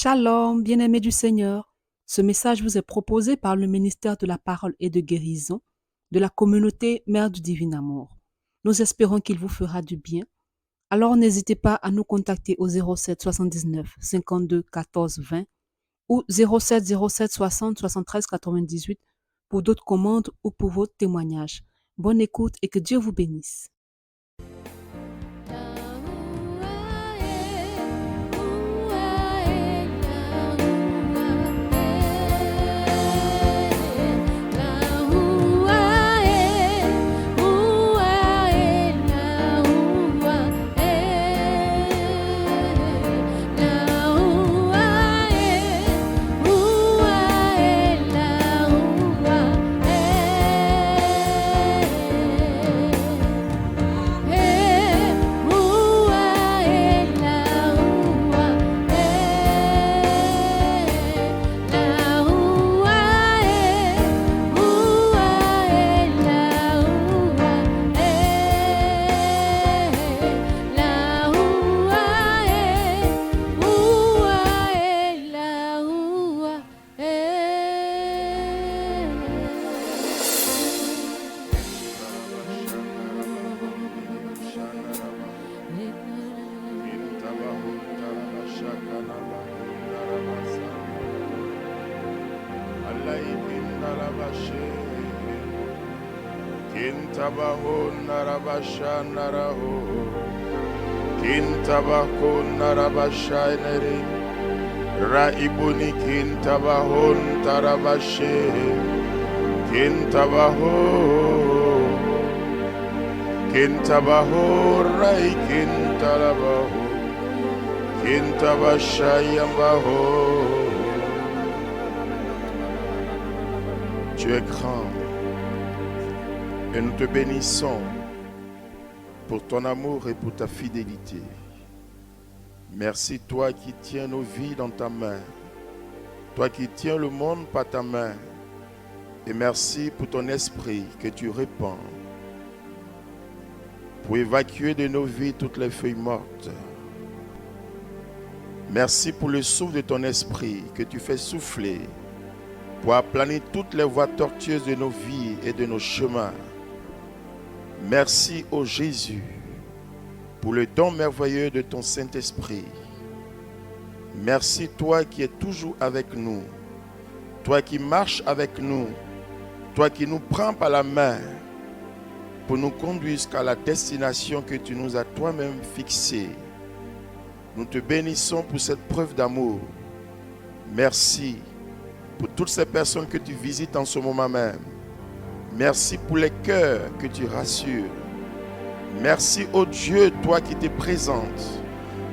Shalom, bien-aimés du Seigneur. Ce message vous est proposé par le ministère de la Parole et de Guérison de la communauté Mère du Divin Amour. Nous espérons qu'il vous fera du bien. Alors n'hésitez pas à nous contacter au 07 79 52 14 20 ou 07 07 60 73 98 pour d'autres commandes ou pour vos témoignages. Bonne écoute et que Dieu vous bénisse. Kintabaho narabasha naraho Kintabako narabasha nere Raibuni kintabaho tarabashe Kintabaho Rai kintarabaho Kintabasha yambaho. Tu es grand et nous te bénissons pour ton amour et pour ta fidélité. Merci toi qui tiens nos vies dans ta main, toi qui tiens le monde par ta main, et merci pour ton esprit que tu répands pour évacuer de nos vies toutes les feuilles mortes. Merci pour le souffle de ton esprit que tu fais souffler pour aplanir toutes les voies tortueuses de nos vies et de nos chemins. Merci, ô Jésus, pour le don merveilleux de ton Saint-Esprit. Merci, toi qui es toujours avec nous, toi qui marches avec nous, toi qui nous prends par la main pour nous conduire jusqu'à la destination que tu nous as toi-même fixée. Nous te bénissons pour cette preuve d'amour. Merci pour toutes ces personnes que tu visites en ce moment même. Merci pour les cœurs que tu rassures. Merci, ô Dieu, toi qui te présentes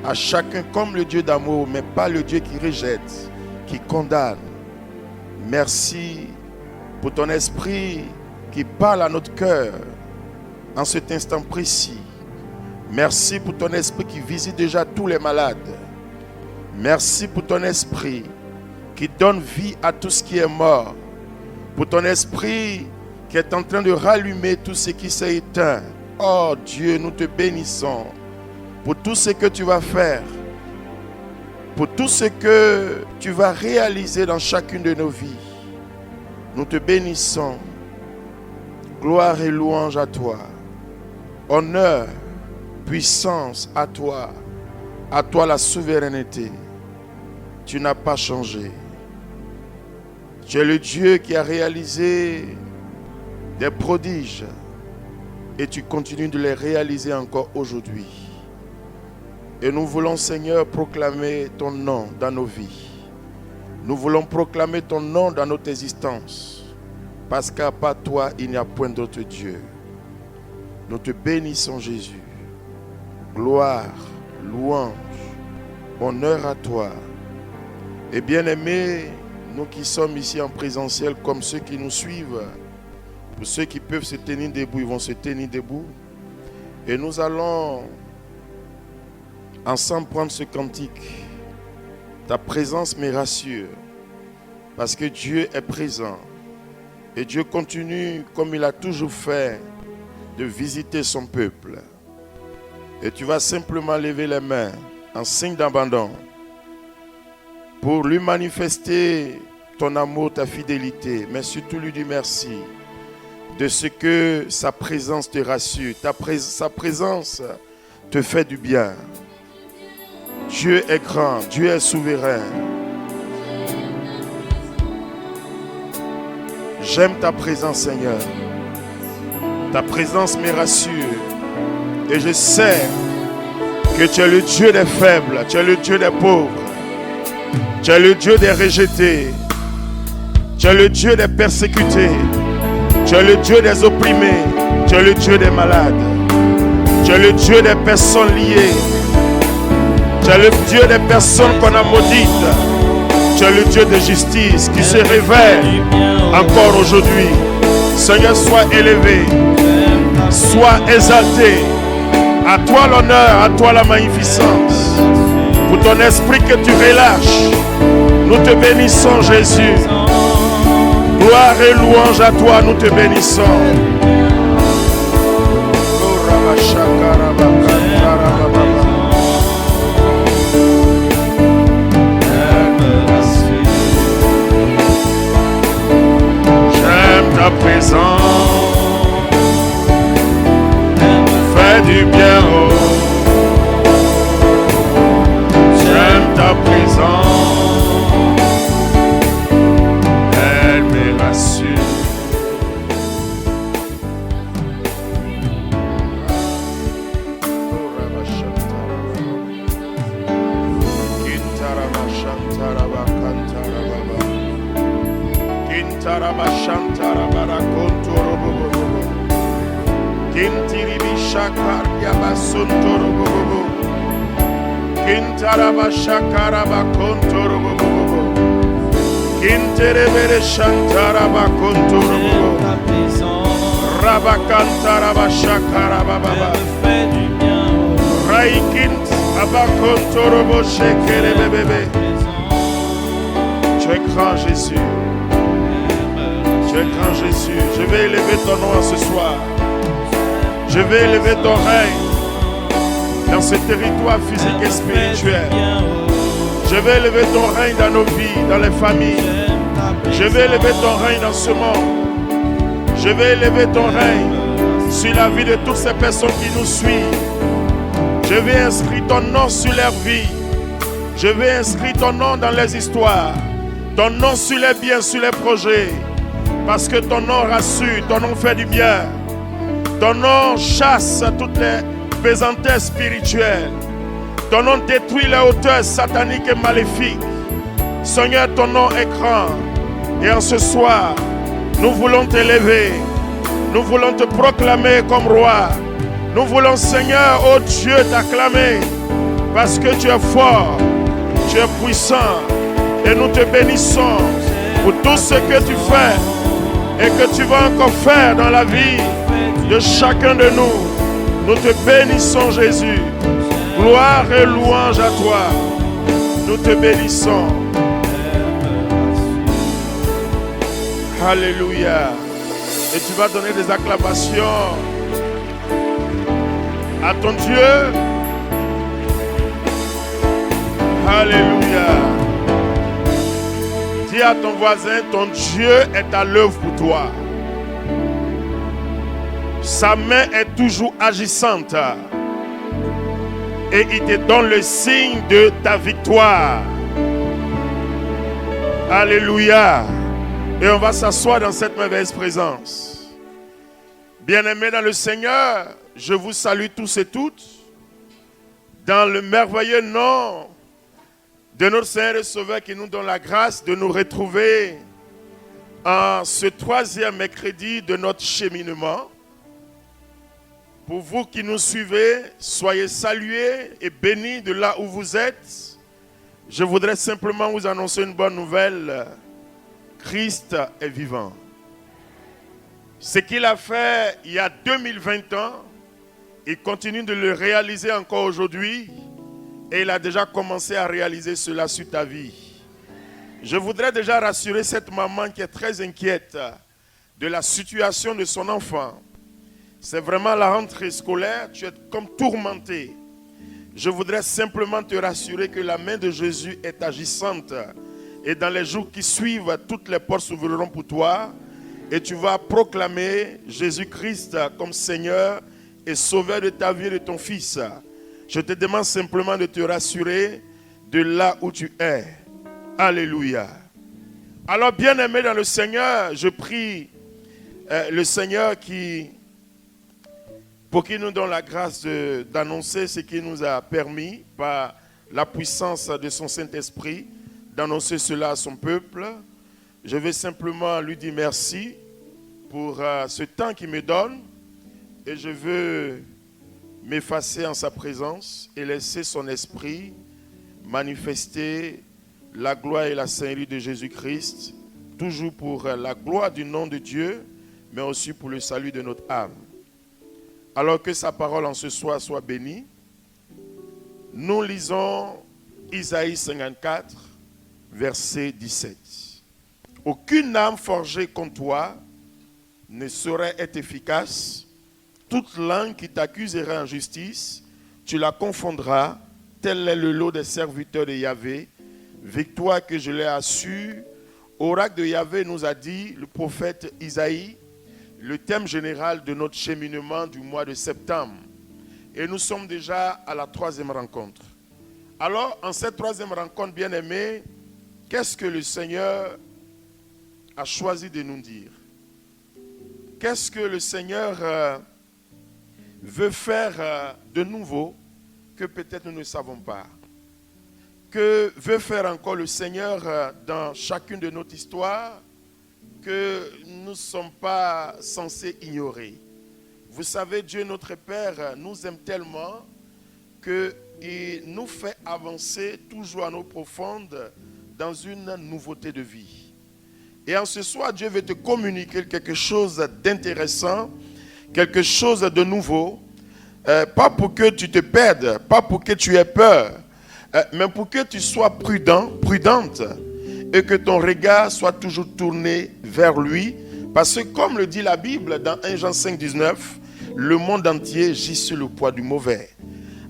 à chacun comme le Dieu d'amour, mais pas le Dieu qui rejette, qui condamne. Merci pour ton esprit qui parle à notre cœur en cet instant précis. Merci pour ton esprit qui visite déjà tous les malades. Merci pour ton esprit qui donne vie à tout ce qui est mort. Pour ton esprit qui est en train de rallumer tout ce qui s'est éteint. Oh Dieu, nous te bénissons pour tout ce que tu vas faire, pour tout ce que tu vas réaliser dans chacune de nos vies. Nous te bénissons. Gloire et louange à toi. Honneur, puissance à toi la souveraineté. Tu n'as pas changé. Tu es le Dieu qui a réalisé des prodiges et tu continues de les réaliser encore aujourd'hui. Et nous voulons, Seigneur, proclamer ton nom dans nos vies. Nous voulons proclamer ton nom dans notre existence, parce qu'à part toi, il n'y a point d'autre Dieu. Nous te bénissons, Jésus. Gloire, louange, honneur à toi. Et bien-aimés, nous qui sommes ici en présentiel, comme ceux qui nous suivent, pour ceux qui peuvent se tenir debout, ils vont se tenir debout. Et nous allons ensemble prendre ce cantique. Ta présence me rassure, parce que Dieu est présent. Et Dieu continue, comme il a toujours fait, de visiter son peuple. Et tu vas simplement lever les mains en signe d'abandon pour lui manifester ton amour, ta fidélité, mais surtout lui dire merci de ce que sa présence te rassure, sa présence te fait du bien. Dieu est grand, Dieu est souverain. J'aime ta présence, Seigneur. Ta présence me rassure. Et je sais que tu es le Dieu des faibles, tu es le Dieu des pauvres, tu es le Dieu des rejetés, tu es le Dieu des persécutés, tu es le Dieu des opprimés, tu es le Dieu des malades, tu es le Dieu des personnes liées, tu es le Dieu des personnes qu'on a maudites, tu es le Dieu de justice qui se révèle encore aujourd'hui. Seigneur, sois élevé, sois exalté. À toi l'honneur, à toi la magnificence. Pour ton esprit que tu relâches, nous te bénissons, Jésus. Gloire et louange à toi, nous te bénissons. J'aime ta présence. Fais du bien, oh. J'aime ta présence. Elle me rassure. Tu es grand, Jésus. Tu es grand, Jésus. Je vais élever ton nom ce soir. Je vais élever ton règne dans ce territoire physique et spirituel. Je vais élever ton règne dans nos vies, dans les familles. Je vais élever ton règne dans ce monde. Je vais élever ton règne sur la vie de toutes ces personnes qui nous suivent. Je vais inscrire ton nom sur leur vie. Je vais inscrire ton nom dans les histoires. Ton nom sur les biens, sur les projets. Parce que ton nom rassure, ton nom fait du bien. Ton nom chasse toutes les pesantesses spirituelles. Ton nom détruit les hauteurs sataniques et maléfiques. Seigneur, ton nom est grand. Et en ce soir, nous voulons t'élever. Nous voulons te proclamer comme roi. Nous voulons, Seigneur, oh Dieu, t'acclamer. Parce que tu es fort, tu es puissant. Et nous te bénissons pour tout ce que tu fais et que tu vas encore faire dans la vie de chacun de nous. Nous te bénissons, Jésus. Gloire et louange à toi. Nous te bénissons. Alléluia. Et tu vas donner des acclamations à ton Dieu. Alléluia. Dis à ton voisin, ton Dieu est à l'œuvre pour toi. Sa main est toujours agissante. Et il te donne le signe de ta victoire. Alléluia. Et on va s'asseoir dans cette merveilleuse présence. Bien-aimés dans le Seigneur, je vous salue tous et toutes. Dans le merveilleux nom de notre Seigneur et Sauveur qui nous donne la grâce de nous retrouver en ce troisième mercredi de notre cheminement. Pour vous qui nous suivez, soyez salués et bénis de là où vous êtes. Je voudrais simplement vous annoncer une bonne nouvelle. Christ est vivant. Ce qu'il a fait il y a 2020 ans, il continue de le réaliser encore aujourd'hui. Et il a déjà commencé à réaliser cela sur ta vie. Je voudrais déjà rassurer cette maman qui est très inquiète de la situation de son enfant. C'est vraiment la rentrée scolaire, tu es comme tourmenté. je voudrais simplement te rassurer que la main de Jésus est agissante. Et dans les jours qui suivent, toutes les portes s'ouvriront pour toi. Et tu vas proclamer Jésus-Christ comme Seigneur et Sauveur de ta vie et de ton fils. Je te demande simplement de te rassurer de là où tu es. Alléluia. Alors, bien-aimé dans le Seigneur, je prie le Seigneur pour qu'il nous donne la grâce d'annoncer ce qu'il nous a permis par la puissance de son Saint-Esprit, d'annoncer cela à son peuple. Je vais simplement lui dire merci pour ce temps qu'il me donne et je veux m'effacer en sa présence et laisser son esprit manifester la gloire et la sainteté de Jésus-Christ, toujours pour la gloire du nom de Dieu, mais aussi pour le salut de notre âme. Alors que sa parole en ce soir soit bénie, nous lisons Isaïe 54, verset 17. Aucune âme forgée contre toi ne saurait être efficace. Toute langue qui t'accusera en justice, tu la confondras. Tel est le lot des serviteurs de Yahvé. Victoire que je l'ai assure. Oracle de Yahvé nous a dit, le prophète Isaïe, le thème général de notre cheminement du mois de septembre. Et nous sommes déjà à la 3e rencontre. Alors, en cette 3e rencontre, bien-aimés, qu'est-ce que le Seigneur a choisi de nous dire? Qu'est-ce que le Seigneur veut faire de nouveau que peut-être nous ne savons pas? Que veut faire encore le Seigneur dans chacune de notre histoire que nous ne sommes pas censés ignorer? Vous savez, Dieu notre Père nous aime tellement qu'il nous fait avancer toujours à nos profondes dans une nouveauté de vie. Et en ce soir, Dieu veut te communiquer quelque chose d'intéressant, quelque chose de nouveau, pas pour que tu te perdes, pas pour que tu aies peur, mais pour que tu sois prudent, prudente, et que ton regard soit toujours tourné vers lui, parce que comme le dit la Bible dans 1 Jean 5, 19, le monde entier gît sur le poids du mauvais.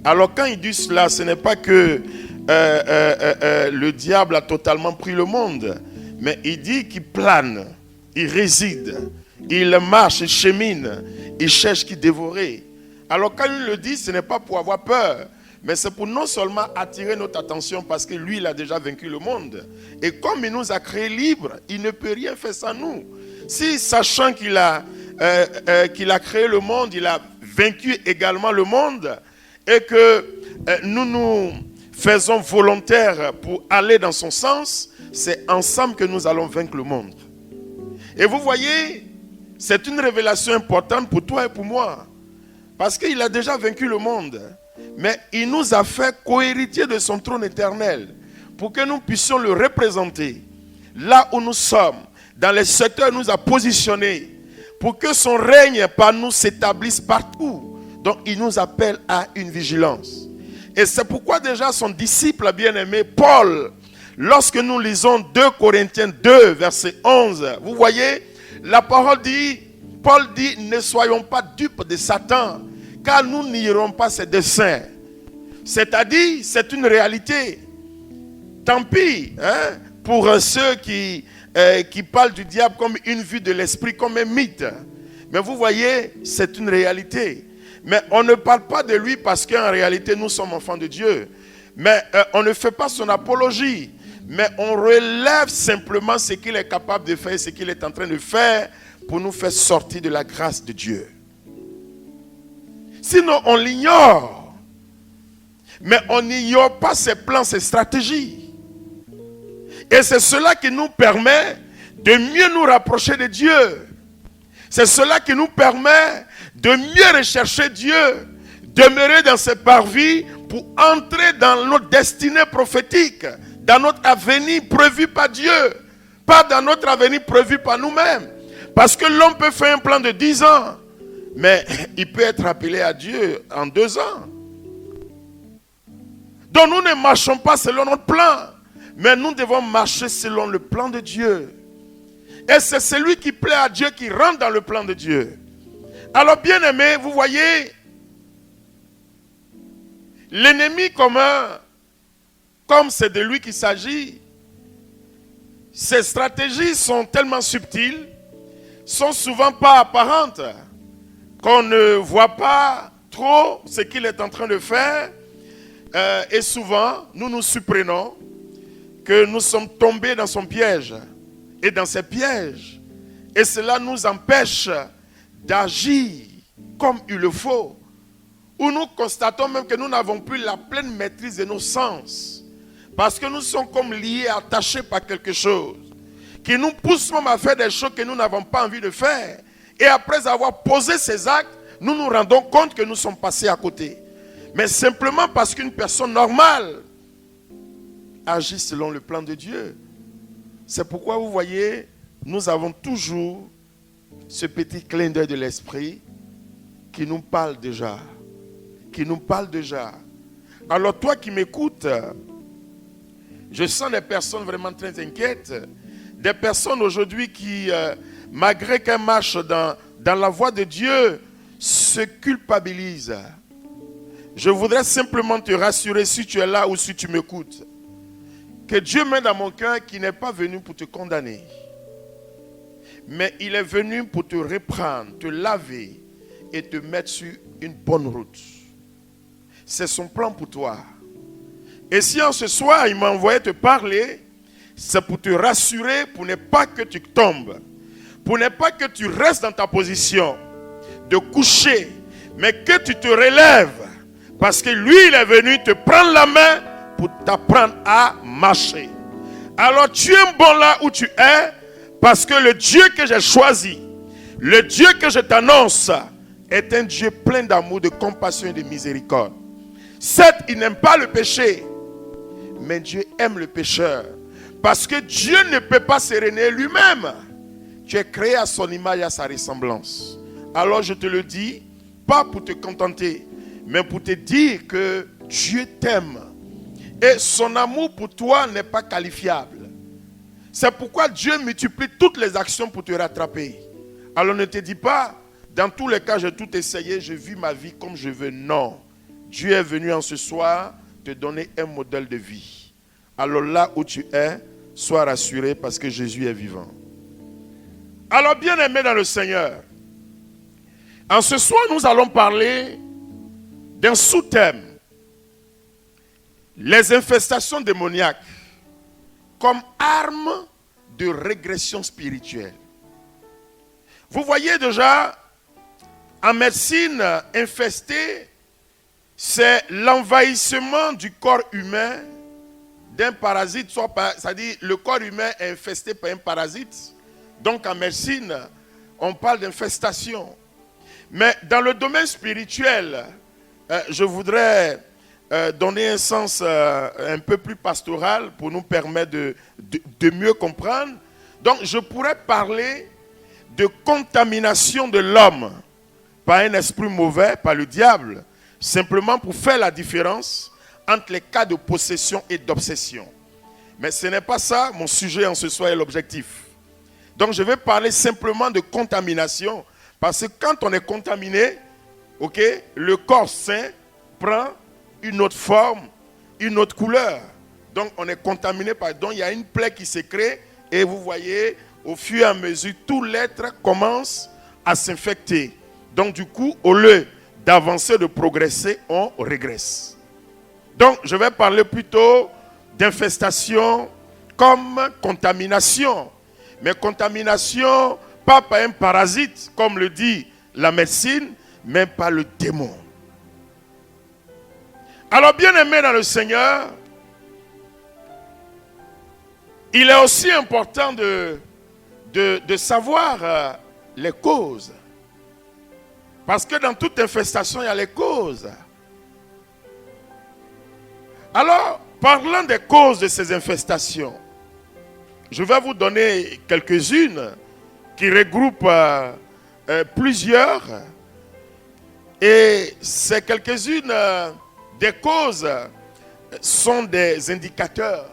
Alors quand il dit cela, ce n'est pas que le diable a totalement pris le monde, mais il dit qu'il plane, il réside, il marche, il chemine, il cherche qui dévorer. Alors quand il le dit, ce n'est pas pour avoir peur, mais c'est pour non seulement attirer notre attention parce que lui, il a déjà vaincu le monde. Et comme il nous a créés libres, il ne peut rien faire sans nous. Si, sachant qu'il a créé le monde, il a vaincu également le monde, et que nous nous faisons volontaires pour aller dans son sens, c'est ensemble que nous allons vaincre le monde. Et vous voyez, c'est une révélation importante pour toi et pour moi. Parce qu'il a déjà vaincu le monde. Mais il nous a fait co-héritiers de son trône éternel. Pour que nous puissions le représenter. Là où nous sommes. Dans les secteurs où il nous a positionnés. Pour que son règne par nous s'établisse partout. Donc il nous appelle à une vigilance. Et c'est pourquoi déjà son disciple bien-aimé, Paul, lorsque nous lisons 2 Corinthiens 2, verset 11, vous voyez, la parole dit, Paul dit, ne soyons pas dupes de Satan, car nous n'irons pas ses desseins. C'est-à-dire, c'est une réalité. Tant pis pour ceux qui parlent du diable comme une vue de l'esprit, comme un mythe. Mais vous voyez, c'est une réalité. Mais on ne parle pas de lui parce qu'en réalité, nous sommes enfants de Dieu. Mais on ne fait pas son apologie. Mais on relève simplement ce qu'il est capable de faire, ce qu'il est en train de faire pour nous faire sortir de la grâce de Dieu. Sinon, on l'ignore. Mais on n'ignore pas ses plans, ses stratégies. Et c'est cela qui nous permet de mieux nous rapprocher de Dieu. C'est cela qui nous permet de mieux rechercher Dieu, demeurer dans ses parvis pour entrer dans notre destinée prophétique, dans notre avenir prévu par Dieu, pas dans notre avenir prévu par nous-mêmes. Parce que l'homme peut faire un plan de 10 ans, mais il peut être appelé à Dieu en 2 ans. Donc nous ne marchons pas selon notre plan, mais nous devons marcher selon le plan de Dieu. Et c'est celui qui plaît à Dieu qui rentre dans le plan de Dieu. Alors bien aimé, vous voyez, L'ennemi commun, comme c'est de lui qu'il s'agit, ses stratégies sont tellement subtiles, sont souvent pas apparentes, qu'on ne voit pas trop ce qu'il est en train de faire. Et souvent, nous nous surprenons que nous sommes tombés dans son piège et dans ses pièges. Et cela nous empêche d'agir comme il le faut. Où nous constatons même que nous n'avons plus la pleine maîtrise de nos sens. Parce que nous sommes comme liés, attachés par quelque chose qui nous pousse même à faire des choses que nous n'avons pas envie de faire. Et après avoir posé ces actes, nous nous rendons compte que nous sommes passés à côté. Mais simplement parce qu'une personne normale agit selon le plan de Dieu. C'est pourquoi vous voyez, nous avons toujours ce petit clin d'œil de l'esprit qui nous parle déjà. Qui nous parle déjà. Alors toi qui m'écoutes, je sens des personnes vraiment très inquiètes. Des personnes aujourd'hui qui, malgré qu'elles marchent dans la voie de Dieu, se culpabilisent. Je voudrais simplement te rassurer si tu es là ou si tu m'écoutes. Que Dieu met dans mon cœur qu'il n'est pas venu pour te condamner. Mais il est venu pour te reprendre, te laver et te mettre sur une bonne route. C'est son plan pour toi. Et si en ce soir il m'a envoyé te parler, c'est pour te rassurer, pour ne pas que tu tombes, pour ne pas que tu restes dans ta position de coucher, mais que tu te relèves, parce que lui il est venu te prendre la main pour t'apprendre à marcher. Alors tu es bon là où tu es, parce que le Dieu que j'ai choisi, le Dieu que je t'annonce, est un Dieu plein d'amour, de compassion et de miséricorde. Certes, il n'aime pas le péché, mais Dieu aime le pécheur. Parce que Dieu ne peut pas se renier lui-même. Tu es créé à son image et à sa ressemblance. Alors je te le dis, pas pour te contenter, mais pour te dire que Dieu t'aime. Et son amour pour toi n'est pas qualifiable. C'est pourquoi Dieu multiplie toutes les actions pour te rattraper. Alors ne te dis pas, dans tous les cas j'ai tout essayé, je vis ma vie comme je veux. Non. Dieu est venu en ce soir te donner un modèle de vie. Alors là où tu es, sois rassuré parce que Jésus est vivant. Alors bien aimé dans le Seigneur, en ce soir nous allons parler d'un sous-thème. Les infestations démoniaques comme arme de régression spirituelle. Vous voyez déjà, en médecine, infesté, c'est l'envahissement du corps humain d'un parasite, c'est-à-dire le corps humain est infesté par un parasite. Donc en médecine, on parle d'infestation. Mais dans le domaine spirituel, je voudrais donner un sens un peu plus pastoral pour nous permettre de mieux comprendre. Donc je pourrais parler de contamination de l'homme par un esprit mauvais, par le diable, simplement pour faire la différence entre les cas de possession et d'obsession. Mais ce n'est pas ça mon sujet en ce soir et l'objectif. Donc je vais parler simplement de contamination, parce que quand on est contaminé, le corps sain prend une autre forme, une autre couleur. Donc on est contaminé donc il y a une plaie qui se crée et vous voyez au fur et à mesure tout l'être commence à s'infecter. Donc du coup au lieu d'avancer, de progresser, on régresse. Donc je vais parler plutôt d'infestation comme contamination. Mais contamination pas par un parasite comme le dit la médecine, mais par le démon. Alors bien aimé dans le Seigneur, il est aussi important de savoir les causes. Parce que dans toute infestation, il y a les causes. Alors, parlant des causes de ces infestations, je vais vous donner quelques-unes qui regroupent plusieurs. Et ces quelques-unes des causes sont des indicateurs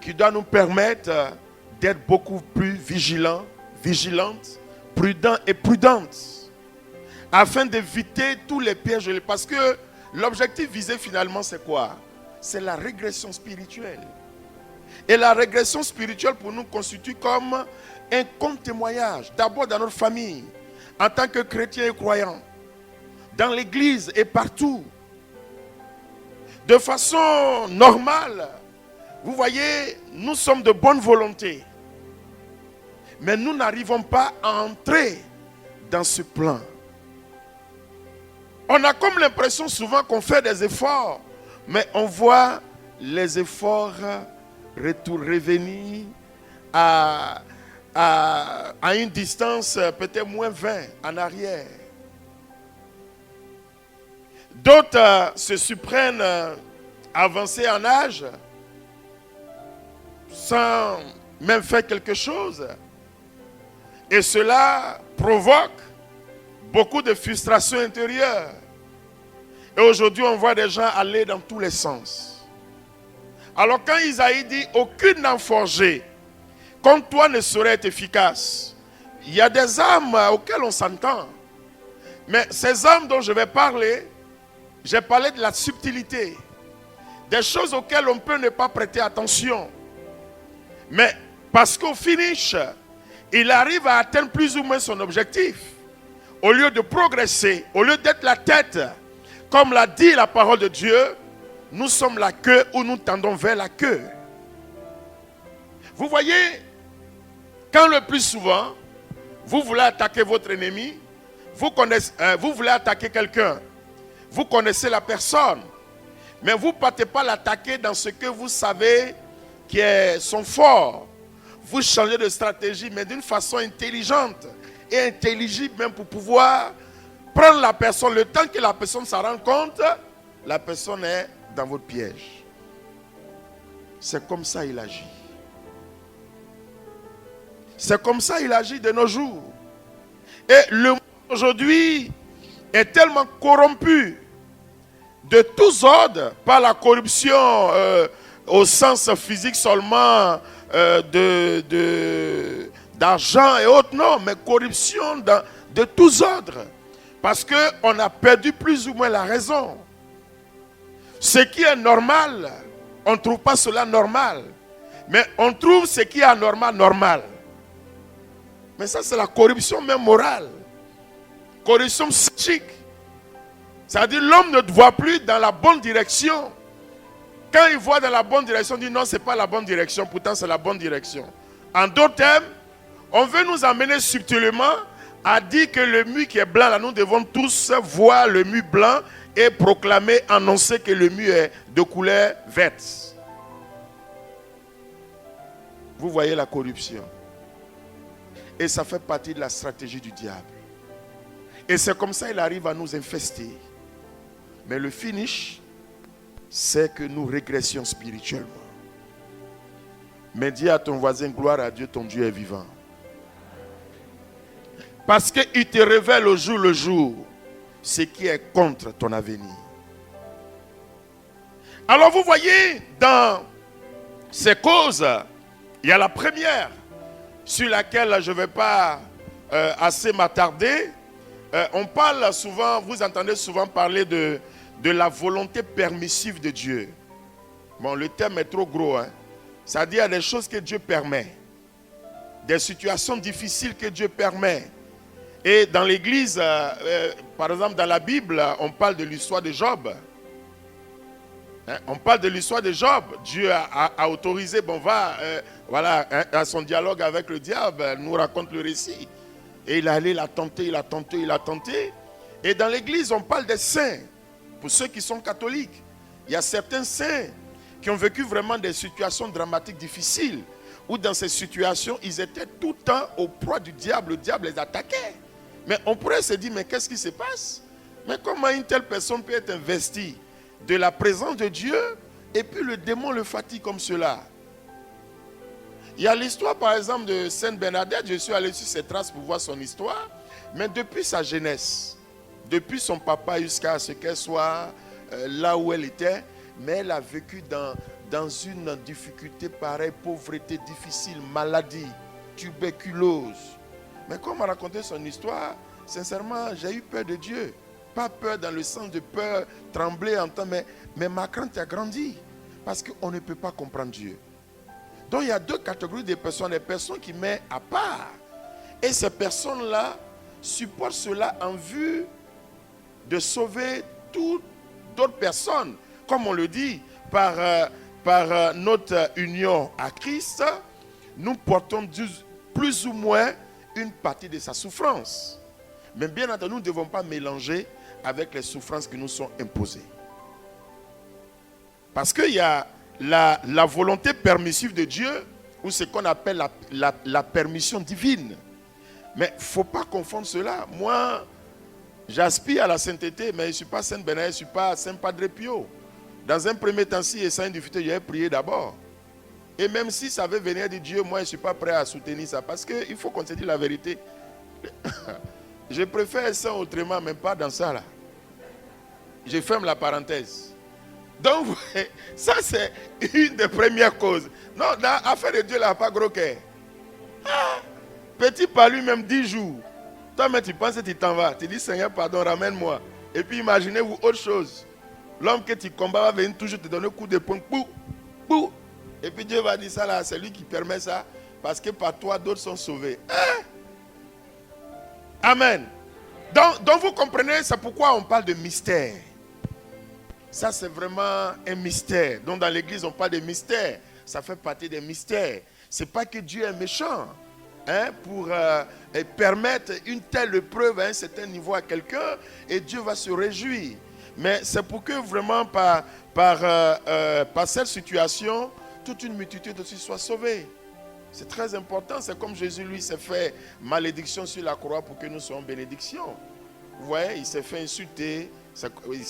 qui doivent nous permettre d'être beaucoup plus vigilants, vigilantes, prudents et prudentes, afin d'éviter tous les pièges. Parce que L'objectif visé finalement, c'est quoi? C'est la régression spirituelle. Et la régression spirituelle pour nous constitue comme un contre-témoignage. D'abord dans notre famille, en tant que chrétiens et croyants, dans l'église et partout. De façon normale, vous voyez, nous sommes de bonne volonté. Mais nous n'arrivons pas à entrer dans ce plan. On a comme l'impression souvent qu'on fait des efforts, mais on voit les efforts revenir à une distance peut-être moins 20 en arrière. D'autres se surprennent avancer en âge sans même faire quelque chose. Et cela provoque beaucoup de frustration intérieure. Et aujourd'hui, on voit des gens aller dans tous les sens. Alors quand Isaïe dit « Aucune âme forgée comme toi ne saurait être efficace », il y a des âmes auxquelles on s'entend. Mais ces âmes dont je vais parler, j'ai parlé de la subtilité. Des choses auxquelles on peut ne pas prêter attention. Mais parce qu'au finish, il arrive à atteindre plus ou moins son objectif. Au lieu de progresser, au lieu d'être la tête, comme l'a dit la parole de Dieu, nous sommes la queue ou nous tendons vers la queue. Vous voyez, quand le plus souvent, vous voulez attaquer votre ennemi, vous voulez attaquer quelqu'un, vous connaissez la personne, mais vous ne partez pas l'attaquer dans ce que vous savez qui est son fort. Vous changez de stratégie, mais d'une façon intelligente et intelligible même pour pouvoir prendre la personne. Le temps que la personne s'en rende compte, la personne est dans votre piège. C'est comme ça qu'il agit. C'est comme ça qu'il agit de nos jours. Et le monde aujourd'hui est tellement corrompu de tous ordres par la corruption au sens physique seulement d'argent et autres, non, mais corruption de tous ordres. Parce qu'on a perdu plus ou moins la raison. Ce qui est normal, on ne trouve pas cela normal. Mais on trouve ce qui est anormal, normal. Mais ça, c'est la corruption même morale. Corruption psychique. C'est-à-dire l'homme ne voit plus dans la bonne direction. Quand il voit dans la bonne direction, il dit non, ce n'est pas la bonne direction, pourtant c'est la bonne direction. En d'autres termes, on veut nous amener subtilement à dire que le mur qui est blanc, là, nous devons tous voir le mur blanc et proclamer, annoncer que le mur est de couleur verte. Vous voyez la corruption. Et ça fait partie de la stratégie du diable. Et c'est comme ça qu'il arrive à nous infester. Mais le finish, c'est que nous régressions spirituellement. Mais dis à ton voisin, gloire à Dieu, ton Dieu est vivant. Parce qu'il te révèle au jour le jour ce qui est contre ton avenir. Alors vous voyez, dans ces causes, il y a la première, sur laquelle je ne vais pas assez m'attarder. On parle souvent, vous entendez souvent parler de la volonté permissive de Dieu. Bon, le terme est trop gros, hein. C'est-à-dire des choses que Dieu permet. Des situations difficiles que Dieu permet. Et dans l'église, par exemple dans la Bible, on parle de l'histoire de Job. Hein? On parle de l'histoire de Job. Dieu a autorisé, voilà, à son dialogue avec le diable, nous raconte le récit. Et il est allé la tenter, il a tenté. Et dans l'église, on parle des saints. Pour ceux qui sont catholiques, il y a certains saints qui ont vécu vraiment des situations dramatiques difficiles, où dans ces situations, ils étaient tout le temps au proie du diable. Le diable les attaquait. Mais on pourrait se dire, mais qu'est-ce qui se passe? Mais comment une telle personne peut être investie de la présence de Dieu et puis le démon le fatigue comme cela? Il y a l'histoire par exemple de Sainte Bernadette. Je suis allé sur ses traces pour voir son histoire. Mais depuis sa jeunesse, depuis son papa jusqu'à ce qu'elle soit là où elle était, mais elle a vécu dans une difficulté pareille, pauvreté difficile, maladie, tuberculose. Mais quand on m'a raconté son histoire, sincèrement, j'ai eu peur de Dieu. Pas peur dans le sens de peur, trembler en temps, mais ma crainte a grandi. Parce qu'on ne peut pas comprendre Dieu. Donc il y a deux catégories de personnes. Les personnes qui mettent à part. Et ces personnes-là supportent cela en vue de sauver toutes d'autres personnes. Comme on le dit, par notre union à Christ, nous portons plus ou moins une partie de sa souffrance. Mais bien entendu, nous ne devons pas mélanger avec les souffrances qui nous sont imposées. Parce qu'il y a la volonté permissive de Dieu, ou ce qu'on appelle la permission divine. Mais il ne faut pas confondre cela. Moi, j'aspire à la sainteté, mais je ne suis pas Saint Bernard, je ne suis pas Saint Padre Pio. Dans un premier temps, si il y a une difficulté, je vais prier d'abord. Et même si ça veut venir de Dieu, moi, je ne suis pas prêt à soutenir ça. Parce qu'il faut qu'on se dise la vérité. Je préfère ça autrement, mais pas dans ça là. Je ferme la parenthèse. Donc, ça c'est une des premières causes. Non, dans l'affaire de Dieu, il n'a pas gros cœur. Petit par lui-même 10 jours. Toi, mais tu penses que tu t'en vas. Tu dis, Seigneur, pardon, ramène-moi. Et puis imaginez-vous autre chose. L'homme que tu combats va venir toujours te donner un coup de poing. Pou, pou. Et puis Dieu va dire ça là, c'est lui qui permet ça. Parce que par toi, d'autres sont sauvés. Amen. Donc vous comprenez, c'est pourquoi on parle de mystère. Ça c'est vraiment un mystère. Donc dans l'église on parle de mystère. Ça fait partie des mystères. C'est pas que Dieu est méchant pour permettre une telle preuve à un certain niveau à quelqu'un et Dieu va se réjouir. Mais c'est pour que vraiment par cette situation, toute une multitude aussi soit sauvée. C'est très important. C'est comme Jésus, lui, s'est fait malédiction sur la croix pour que nous soyons bénédictions. Vous voyez, il s'est fait insulter, il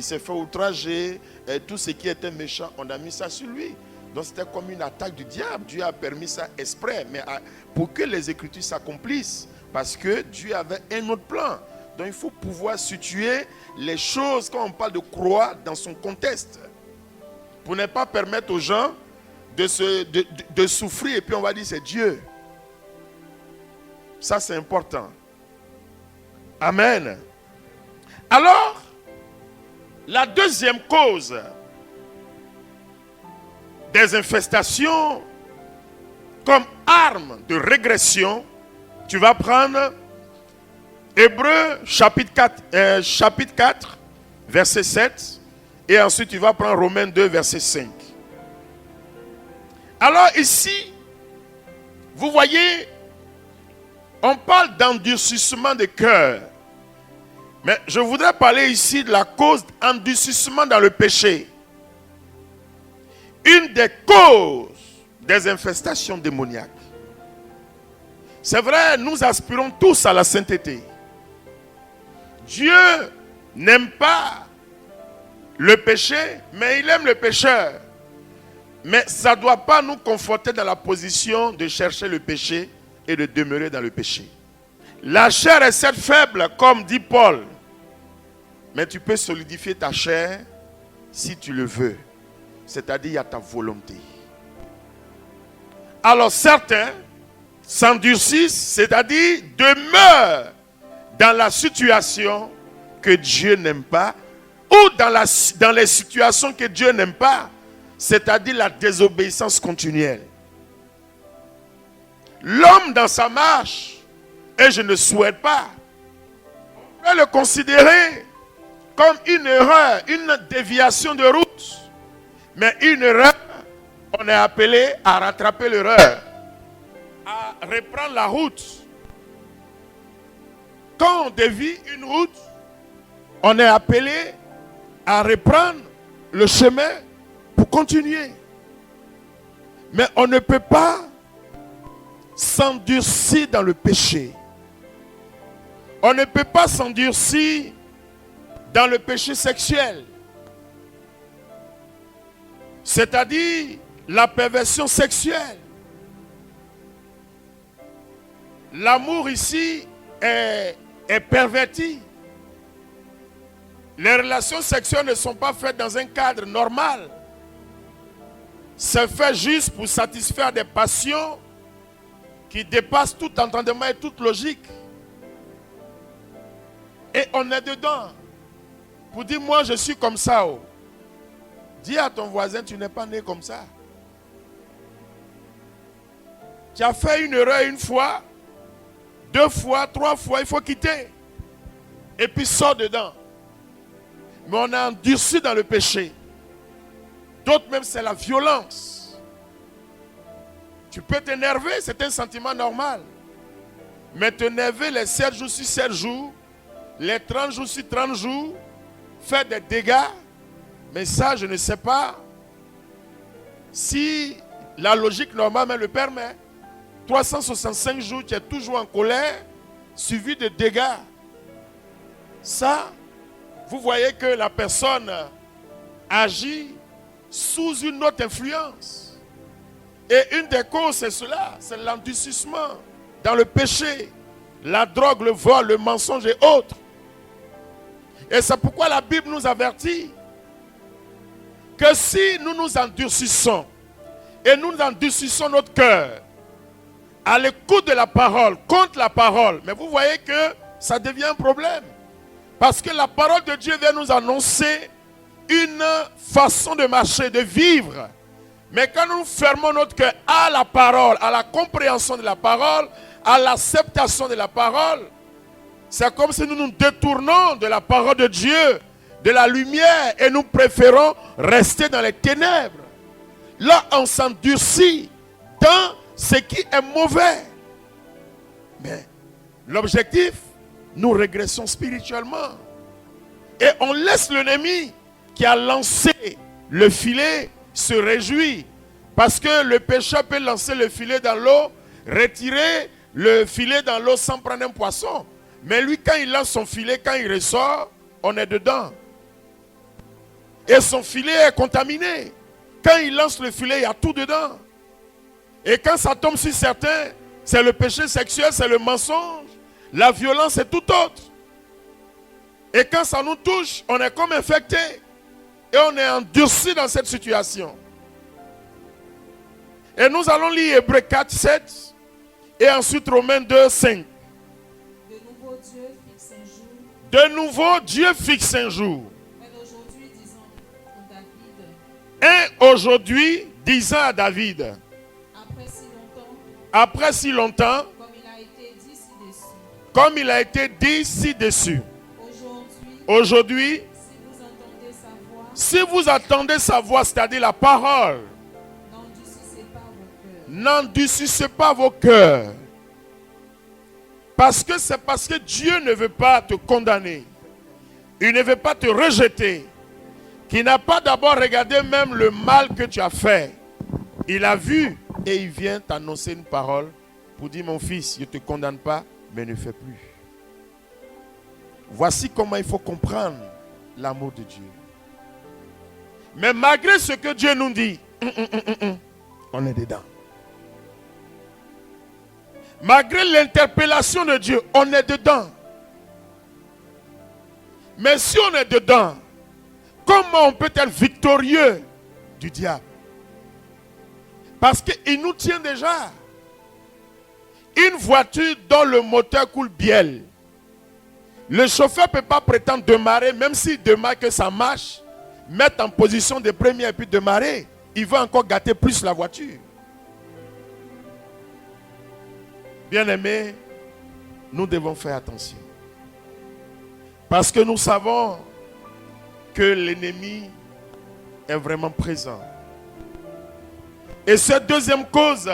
s'est fait outrager. Et tout ce qui était méchant, on a mis ça sur lui. Donc c'était comme une attaque du diable. Dieu a permis ça exprès, mais pour que les Écritures s'accomplissent. Parce que Dieu avait un autre plan. Donc il faut pouvoir situer les choses, quand on parle de croix, dans son contexte. Pour ne pas permettre aux gens de souffrir et puis on va dire c'est Dieu. Ça c'est important. Amen. Alors, la deuxième cause des infestations comme arme de régression, tu vas prendre Hébreux chapitre 4, verset 7 et ensuite tu vas prendre Romains 2, verset 5. Alors ici, vous voyez, on parle d'endurcissement de cœur. Mais je voudrais parler ici de la cause d'endurcissement dans le péché. Une des causes des infestations démoniaques. C'est vrai, nous aspirons tous à la sainteté. Dieu n'aime pas le péché, mais il aime le pécheur. Mais ça ne doit pas nous conforter dans la position de chercher le péché et de demeurer dans le péché. La chair est certes faible, comme dit Paul. Mais tu peux solidifier ta chair si tu le veux. C'est-à-dire, il y a ta volonté. Alors certains s'endurcissent, c'est-à-dire demeurent dans la situation que Dieu n'aime pas, ou dans les situations que Dieu n'aime pas, c'est-à-dire la désobéissance continuelle. L'homme dans sa marche, et je ne souhaite pas, on peut le considérer comme une erreur, une déviation de route. Mais une erreur, on est appelé à rattraper l'erreur, à reprendre la route. Quand on dévie une route, on est appelé à reprendre le chemin pour continuer. Mais on ne peut pas s'endurcir dans le péché. On ne peut pas s'endurcir dans le péché sexuel. C'est-à-dire la perversion sexuelle. L'amour ici est perverti. Les relations sexuelles ne sont pas faites dans un cadre normal. C'est fait juste pour satisfaire des passions qui dépassent tout entendement et toute logique. Et on est dedans. Pour dire, moi je suis comme ça. Oh. Dis à ton voisin, tu n'es pas né comme ça. Tu as fait une erreur une fois, 2 fois, 3 fois, il faut quitter. Et puis sors dedans. Mais on a endurci dans le péché. D'autres même, c'est la violence. Tu peux t'énerver, c'est un sentiment normal. Mais t'énerver les 7 jours sur 7 jours, les 30 jours sur 30 jours, faire des dégâts, mais ça, je ne sais pas si la logique normale me le permet. 365 jours, tu es toujours en colère, suivi de dégâts. Ça, vous voyez que la personne agit sous une autre influence. Et une des causes, c'est cela, c'est l'endurcissement dans le péché, la drogue, le vol, le mensonge et autres. Et c'est pourquoi la Bible nous avertit que si nous nous endurcissons et nous endurcissons notre cœur à l'écoute de la parole, contre la parole, mais vous voyez que ça devient un problème. Parce que la parole de Dieu vient nous annoncer une façon de marcher, de vivre. Mais quand nous fermons notre cœur à la parole, à la compréhension de la parole, à l'acceptation de la parole, c'est comme si nous nous détournons de la parole de Dieu, de la lumière, et nous préférons rester dans les ténèbres. Là, on s'endurcit dans ce qui est mauvais. Mais l'objectif, nous régressons spirituellement. Et on laisse l'ennemi qui a lancé le filet se réjouir. Parce que le pêcheur peut lancer le filet dans l'eau, retirer le filet dans l'eau sans prendre un poisson. Mais lui, quand il lance son filet, quand il ressort, on est dedans. Et son filet est contaminé. Quand il lance le filet, il y a tout dedans. Et quand ça tombe sur certains, c'est le péché sexuel, c'est le mensonge, la violence et tout autre. Et quand ça nous touche, on est comme infecté. Et on est endurci dans cette situation. Et nous allons lire Hébreux 4, 7 et ensuite Romains 2, 5. De nouveau, Dieu fixe un jour. De nouveau, Dieu fixe un jour. Et aujourd'hui, disons à David, Et aujourd'hui, disant à David, après si longtemps, comme il a été dit ci-dessus, comme il a été dit ci-dessus, aujourd'hui, si vous entendez sa voix, c'est-à-dire la parole, n'endurcissez pas vos cœurs. Parce que c'est parce que Dieu ne veut pas te condamner. Il ne veut pas te rejeter. Qu'il n'a pas d'abord regardé même le mal que tu as fait. Il a vu et il vient t'annoncer une parole pour dire, mon fils, je ne te condamne pas, mais ne fais plus. Voici comment il faut comprendre l'amour de Dieu. Mais malgré ce que Dieu nous dit, on est dedans. Malgré l'interpellation de Dieu, on est dedans. Mais si on est dedans, comment on peut être victorieux du diable? Parce qu'il nous tient déjà. Une voiture dont le moteur coule bielle. Le chauffeur ne peut pas prétendre démarrer, même s'il démarre que ça marche, mettre en position de première et puis démarrer. Il va encore gâter plus la voiture. Bien-aimés, nous devons faire attention. Parce que nous savons que l'ennemi est vraiment présent. Et cette deuxième cause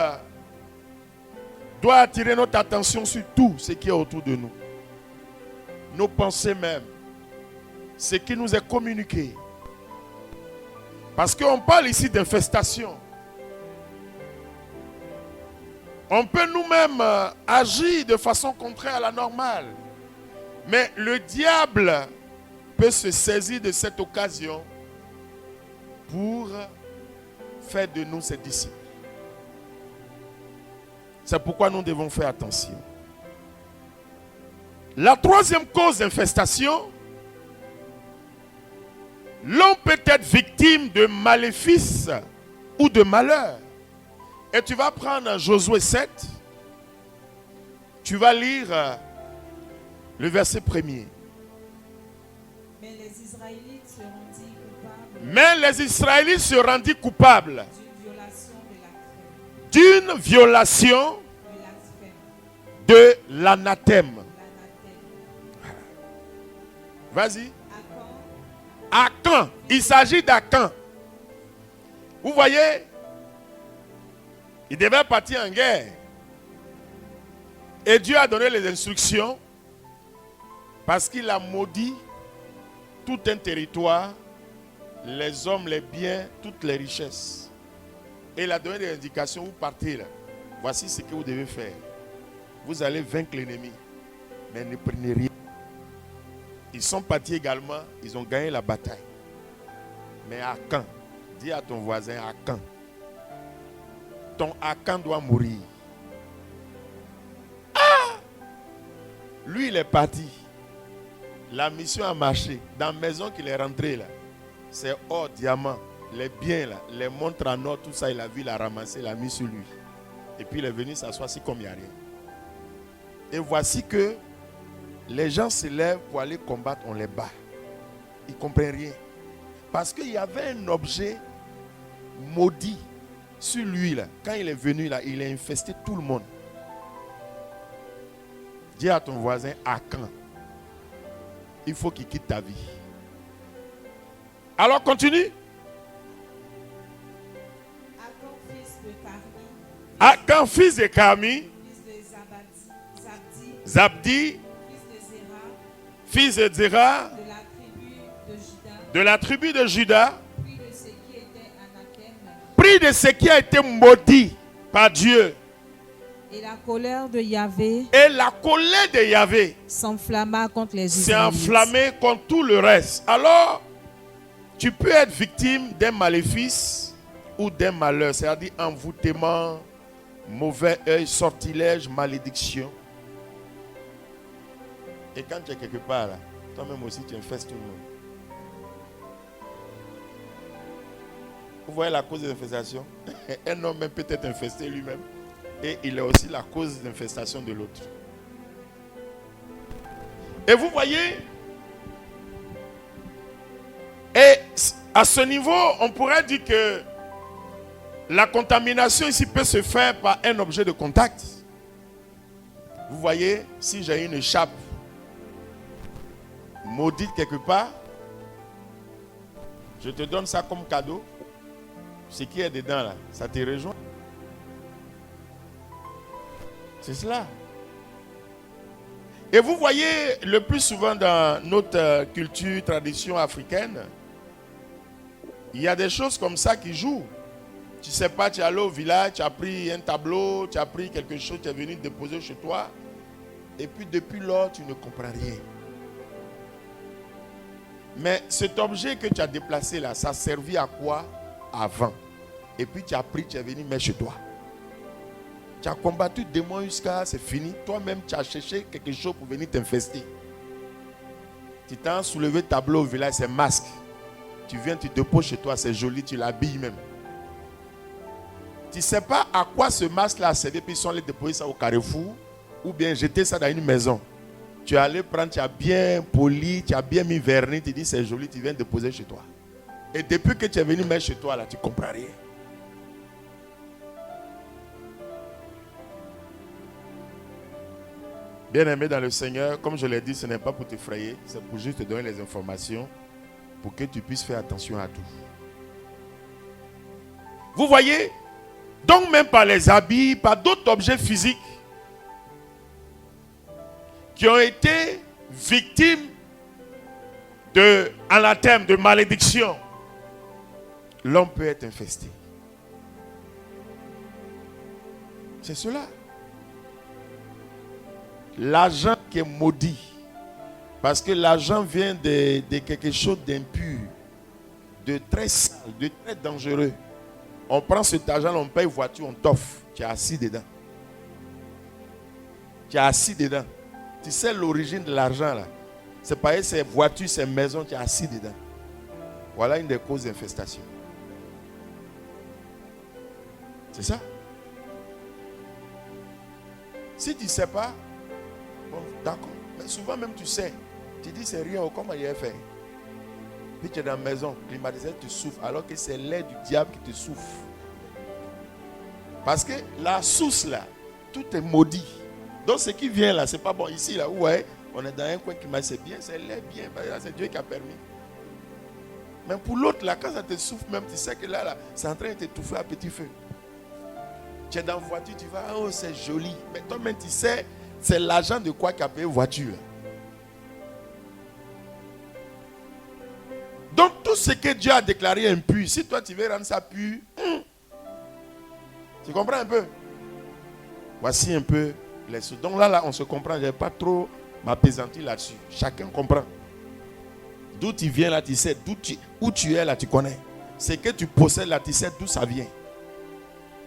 doit attirer notre attention sur tout ce qui est autour de nous. Nos pensées même. Ce qui nous est communiqué. Parce qu'on parle ici d'infestation. On peut nous-mêmes agir de façon contraire à la normale. Mais le diable peut se saisir de cette occasion pour faire de nous ses disciples. C'est pourquoi nous devons faire attention. La troisième cause d'infestation, l'homme peut être victime de maléfices ou de malheur. Et tu vas prendre Josué 7, tu vas lire le verset 1er. Mais les Israélites se rendirent coupables d'une violation d'une violation de la crème, de l'anathème. Vas-y. Akan. Il s'agit d'Akan. Vous voyez, il devait partir en guerre. Et Dieu a donné les instructions parce qu'il a maudit tout un territoire, les hommes, les biens, toutes les richesses. Et il a donné des indications, vous partez là. Voici ce que vous devez faire. Vous allez vaincre l'ennemi, mais ne prenez rien. Ils sont partis également, ils ont gagné la bataille. Mais Akan, dis à ton voisin Akan, ton Akan doit mourir. Lui, il est parti. La mission a marché. Dans la maison qu'il est rentré là, c'est or, diamant, les biens là, les montres en or, tout ça, il a vu, il a ramassé, il a mis sur lui. Et puis il est venu s'asseoir ici comme il n'y a rien. Et voici que les gens se lèvent pour aller combattre, on les bat. Ils ne comprennent rien. Parce qu'il y avait un objet maudit sur lui là. Quand il est venu là, il a infesté tout le monde. Dis à ton voisin, Akan, il faut qu'il quitte ta vie. Alors continue. Akan, fils de Carmi, fils de Zabdi, fils de Zéra, de la tribu de Juda, de la tribu de Juda, pris de ce qui était anathème, pris de ce qui a été maudit par Dieu. et la colère de Yahvé Et la colère de Yahvé s'enflamma contre les s'est Israélites. enflammée contre tout le reste. Alors, tu peux être victime d'un maléfice ou d'un malheur, c'est-à-dire envoûtement, mauvais œil, sortilège, malédiction. Et quand tu es quelque part là, toi-même aussi tu infestes tout le monde. Vous voyez la cause des infestations? Un homme même peut être infesté lui-même. Et il est aussi la cause de l'infestation de l'autre. Et vous voyez, et à ce niveau, on pourrait dire que la contamination ici peut se faire par un objet de contact. Vous voyez, si j'ai une écharpe maudite quelque part, je te donne ça comme cadeau. Ce qui est dedans là, ça te rejoint. C'est cela. Et vous voyez, le plus souvent dans notre culture, tradition africaine, il y a des choses comme ça qui jouent. Tu ne sais pas, tu es allé au village, tu as pris un tableau, tu as pris quelque chose, tu es venu déposer chez toi. Et puis depuis lors, tu ne comprends rien. Mais cet objet que tu as déplacé là, ça servit à quoi avant? Et puis tu as pris, tu es venu mettre chez toi. Tu as combattu des mois jusqu'à c'est fini. Toi-même, tu as cherché quelque chose pour venir t'infester. Tu t'as soulevé tableau au village, c'est masque. Tu viens, tu déposes chez toi, c'est joli, tu l'habilles même. Tu ne sais pas à quoi ce masque-là a servi, puis ils sont allés déposer ça au carrefour, ou bien jeter ça dans une maison. Tu es allé prendre, tu as bien poli, tu as bien mis vernis, tu dis c'est joli, tu viens déposer chez toi. Et depuis que tu es venu mettre chez toi, là, tu ne comprends rien. Bien-aimé dans le Seigneur, comme je l'ai dit, ce n'est pas pour t'effrayer, c'est pour juste te donner les informations pour que tu puisses faire attention à tout. Vous voyez, donc même par les habits, par d'autres objets physiques qui ont été victimes de anathème, de malédiction, l'homme peut être infesté. C'est cela. L'argent qui est maudit, parce que l'argent vient de quelque chose d'impur, de très sale, de très dangereux. On prend cet argent, on paye voiture, on t'offre. Tu es assis dedans. Tu es assis dedans. Tu sais l'origine de l'argent là. C'est pas ces voitures, ces maisons, tu es assis dedans. Voilà une des causes d'infestation. C'est ça. Si tu ne sais pas, bon, d'accord. Mais souvent même tu sais. Tu dis c'est rien, comment il a fait. Puis tu es dans la maison, climatiseur te souffle, alors que c'est l'air du diable qui te souffle. Parce que la source là, tout est maudit. Donc ce qui vient là, c'est pas bon. Ici là, ouais, on est dans un coin climatisé, c'est bien, c'est l'air bien, c'est Dieu qui a permis. Mais pour l'autre là, quand ça te souffle même, tu sais que là, c'est en train de t'étouffer à petit feu. Tu es dans la voiture, tu vas, oh c'est joli. Mais toi-même tu sais, c'est l'argent de quoi qui a payé voiture. Donc tout ce que Dieu a déclaré impur, si toi tu veux rendre ça pur, tu comprends un peu? Voici un peu les choses. Donc là, on se comprend, je n'ai pas trop m'apaisantir là-dessus. Chacun comprend. D'où tu viens là, tu sais, où tu es là, tu connais. Ce que tu possèdes là, tu sais d'où ça vient.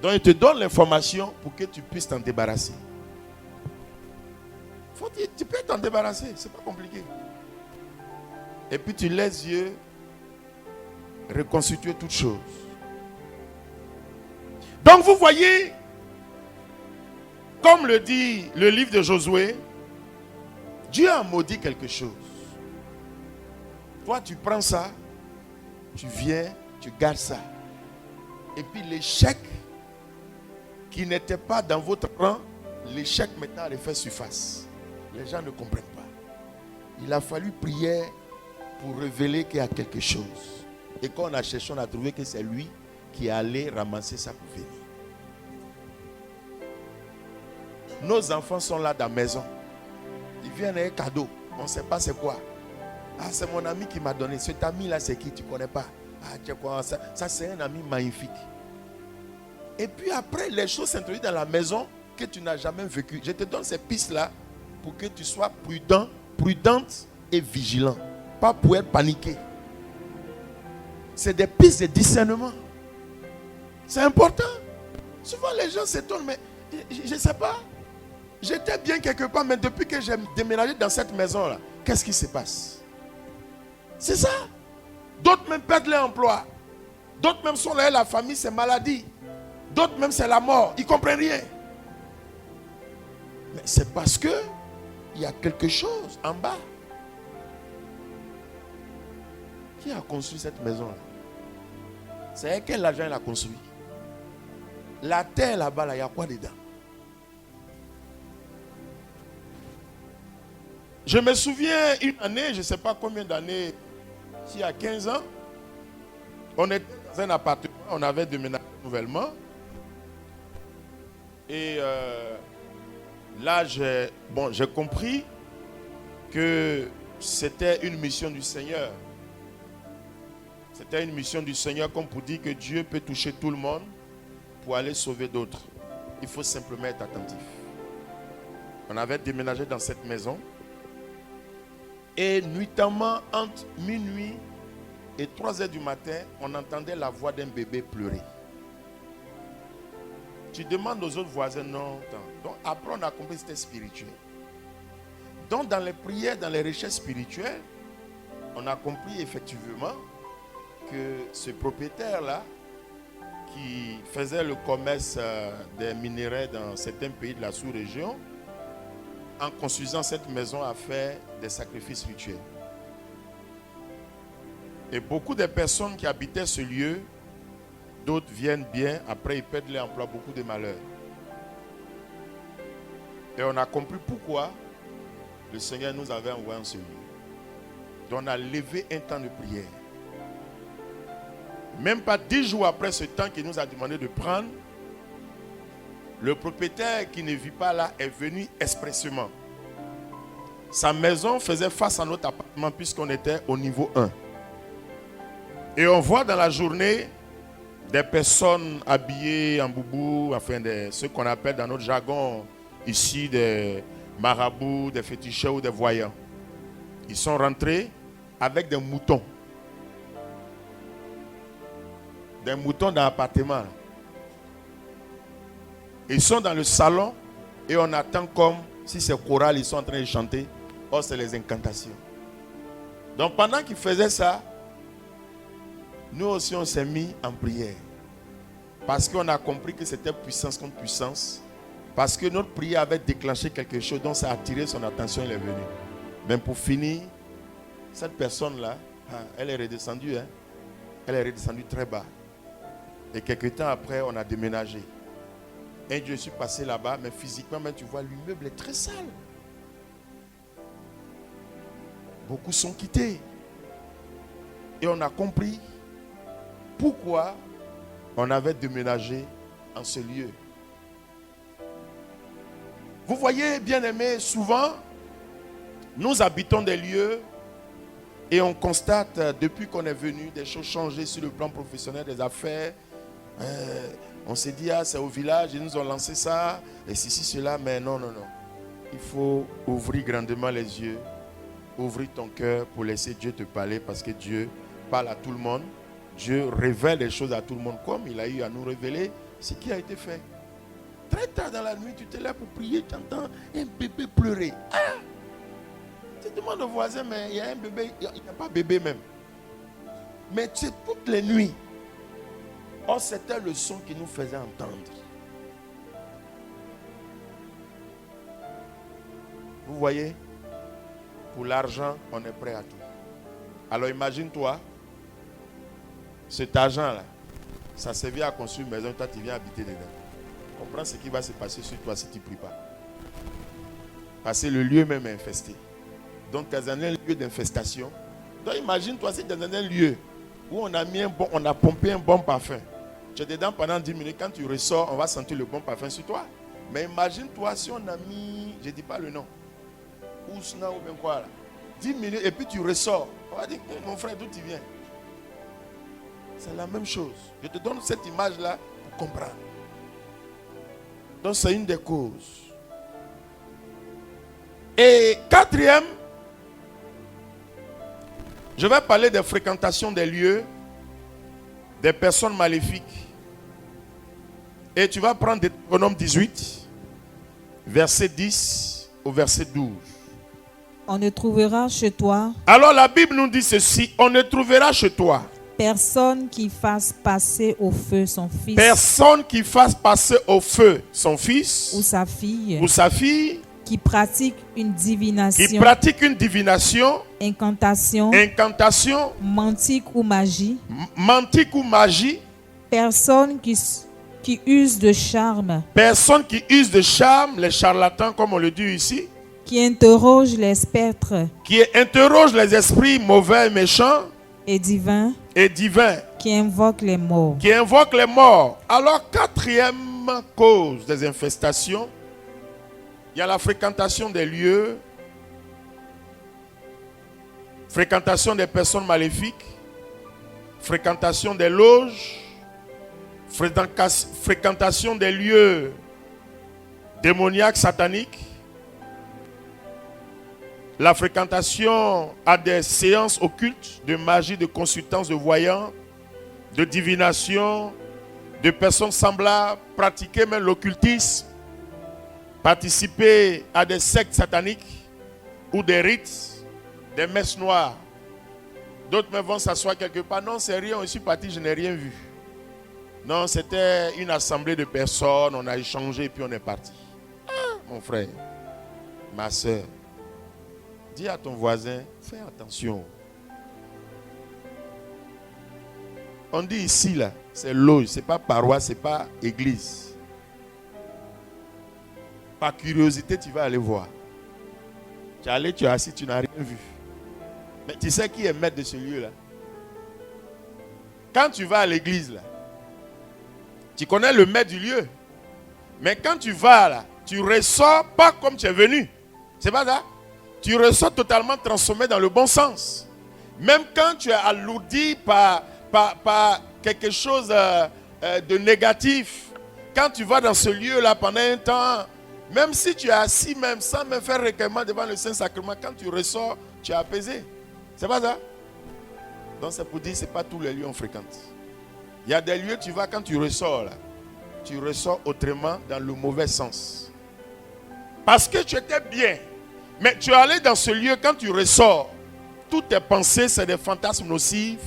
Donc il te donne l'information pour que tu puisses t'en débarrasser. Tu peux t'en débarrasser, c'est pas compliqué. Et puis tu laisses Dieu reconstituer toutes choses. Donc vous voyez, comme le dit le livre de Josué, Dieu a maudit quelque chose. Toi tu prends ça, tu viens, tu gardes ça. Et puis l'échec qui n'était pas dans votre rang, l'échec maintenant a refait surface. Les gens ne comprennent pas. Il a fallu prier pour révéler qu'il y a quelque chose. Et quand on a cherché, on a trouvé que c'est lui qui allait ramasser ça pour venir. Nos enfants sont là dans la maison. Ils viennent avec un cadeau. On ne sait pas c'est quoi. Ah, c'est mon ami qui m'a donné. Cet ami-là, c'est qui? Tu ne connais pas. Ah, tu sais quoi? Ça, c'est un ami magnifique. Et puis après, les choses s'introduisent dans la maison que tu n'as jamais vécues. Je te donne ces pistes-là pour que tu sois prudent, prudente et vigilant. Pas pour être paniqué. C'est des pistes de discernement. C'est important. Souvent les gens s'étonnent, mais je ne sais pas. J'étais bien quelque part, mais depuis que j'ai déménagé dans cette maison-là, qu'est-ce qui se passe? C'est ça. D'autres même perdent leur emploi. D'autres même sont là, la famille, c'est maladie. D'autres même, c'est la mort. Ils ne comprennent rien. Mais c'est parce que il y a quelque chose en bas. Qui a construit cette maison-là? C'est quel argent il a construit? La terre là-bas, il y a quoi dedans? Je me souviens une année, je ne sais pas combien d'années, il y a 15 ans, on était dans un appartement, on avait déménagé nouvellement. Et là, j'ai compris que c'était une mission du Seigneur. C'était une mission du Seigneur comme pour dire que Dieu peut toucher tout le monde pour aller sauver d'autres. Il faut simplement être attentif. On avait déménagé dans cette maison. Et nuitamment, entre minuit et 3 heures du matin, on entendait la voix d'un bébé pleurer. Tu demandes aux autres voisins, non. Donc après, on a compris que c'était spirituel. Donc dans les prières, dans les recherches spirituelles, on a compris effectivement que ce propriétaire-là, qui faisait le commerce des minerais dans certains pays de la sous-région, en construisant cette maison, a fait des sacrifices rituels. Et beaucoup de personnes qui habitaient ce lieu, d'autres viennent bien, après ils perdent leur emploi, beaucoup de malheurs. Et on a compris pourquoi le Seigneur nous avait envoyé en ce lieu. Donc on a levé un temps de prière. Même pas 10 jours après ce temps qu'il nous a demandé de prendre, le propriétaire qui ne vit pas là est venu expressément. Sa maison faisait face à notre appartement puisqu'on était au niveau 1. Et on voit dans la journée des personnes habillées en boubou, enfin ce qu'on appelle dans notre jargon ici des marabouts, des féticheurs ou des voyants. Ils sont rentrés avec des moutons. Des moutons dans l'appartement. Ils sont dans le salon et on attend comme si c'est choral, ils sont en train de chanter. Oh, c'est les incantations. Donc pendant qu'ils faisaient ça, nous aussi on s'est mis en prière. Parce qu'on a compris que c'était puissance contre puissance. Parce que notre prière avait déclenché quelque chose, donc ça a attiré son attention, il est venu. Mais pour finir, cette personne-là Elle est redescendue. Elle est redescendue très bas. Et quelques temps après, on a déménagé. Et je suis passé là-bas, mais physiquement, même, tu vois, l'immeuble est très sale. Beaucoup sont quittés. Et on a compris pourquoi on avait déménagé en ce lieu. Vous voyez, bien-aimés, souvent, nous habitons des lieux et on constate, depuis qu'on est venu, des choses changées sur le plan professionnel, des affaires. On s'est dit, c'est au village, ils nous ont lancé ça, et ceci, cela, mais non. Il faut ouvrir grandement les yeux, ouvrir ton cœur pour laisser Dieu te parler, parce que Dieu parle à tout le monde. Dieu révèle les choses à tout le monde, comme il a eu à nous révéler ce qui a été fait. Très tard dans la nuit, tu te lèves pour prier, tu entends un bébé pleurer. Tu demandes au voisin, mais il y a un bébé, il n'y a pas bébé même. Mais c'est toutes les nuits. Or, c'était le son qui nous faisait entendre. Vous voyez, pour l'argent, on est prêt à tout. Alors imagine-toi, cet argent-là, ça servait à construire une maison, toi tu viens habiter dedans. Comprends ce qui va se passer sur toi si tu ne pries pas. Parce que le lieu même est infesté. Donc, tu es dans un lieu d'infestation. Donc, imagine-toi, si tu es dans un lieu où on a pompé un bon parfum. Tu es dedans pendant 10 minutes. Quand tu ressors, on va sentir le bon parfum sur toi. Mais imagine-toi si on a mis, je ne dis pas le nom, Ousna ou bien quoi là. 10 minutes et puis tu ressors. On va dire, mon frère, d'où tu viens? C'est la même chose. Je te donne cette image-là pour comprendre. Donc, c'est une des causes. Et quatrième, je vais parler des fréquentations des lieux, des personnes maléfiques. Et tu vas prendre Deutéronome 18, verset 10 au verset 12. On ne trouvera chez toi Alors la Bible nous dit ceci, on ne trouvera chez toi personne qui fasse passer au feu son fils personne qui fasse passer au feu son fils ou sa fille, ou sa fille, qui pratique une qui divination, pratique une divination, incantation, incantation, mantique ou magie, mantique ou magie, personne qui use de charme, personne qui use de charme, les charlatans comme on le dit ici, qui interroge les spectres qui interroge les esprits mauvais et méchants et divins, et divins, qui invoque les morts. qui invoque les morts. Alors, quatrième cause des infestations, il y a la fréquentation des lieux, fréquentation des personnes maléfiques, fréquentation des loges, fréquentation des lieux démoniaques, sataniques, la fréquentation à des séances occultes de magie, de consultance, de voyants, de divination, de personnes semblables, pratiquer même l'occultisme, participer à des sectes sataniques ou des rites, des messes noires. D'autres me vont s'asseoir quelque part. Non, c'est rien, je suis parti, je n'ai rien vu. Non, c'était une assemblée de personnes, on a échangé et puis on est parti. Ah, mon frère, ma soeur, dis à ton voisin, fais attention. On dit ici, là, c'est loge, c'est pas paroisse, c'est pas église. Par curiosité, tu vas aller voir. Tu es allé, tu es assis, tu n'as rien vu. Mais tu sais qui est maître de ce lieu-là? Quand tu vas à l'église, là, tu connais le maître du lieu. Mais quand tu vas là, tu ressors pas comme tu es venu. C'est pas ça? Tu ressors totalement transformé dans le bon sens. Même quand tu es alourdi par quelque chose de négatif, quand tu vas dans ce lieu-là pendant un temps, même si tu es assis, même sans même faire recueillement devant le Saint-Sacrement, quand tu ressors, tu es apaisé. C'est pas ça? Donc c'est pour dire que ce n'est pas tous les lieux qu'on fréquente. Il y a des lieux, tu vas, quand tu ressors là, tu ressors autrement dans le mauvais sens. Parce que tu étais bien. Mais tu es allé dans ce lieu, quand tu ressors, toutes tes pensées, c'est des fantasmes nocifs.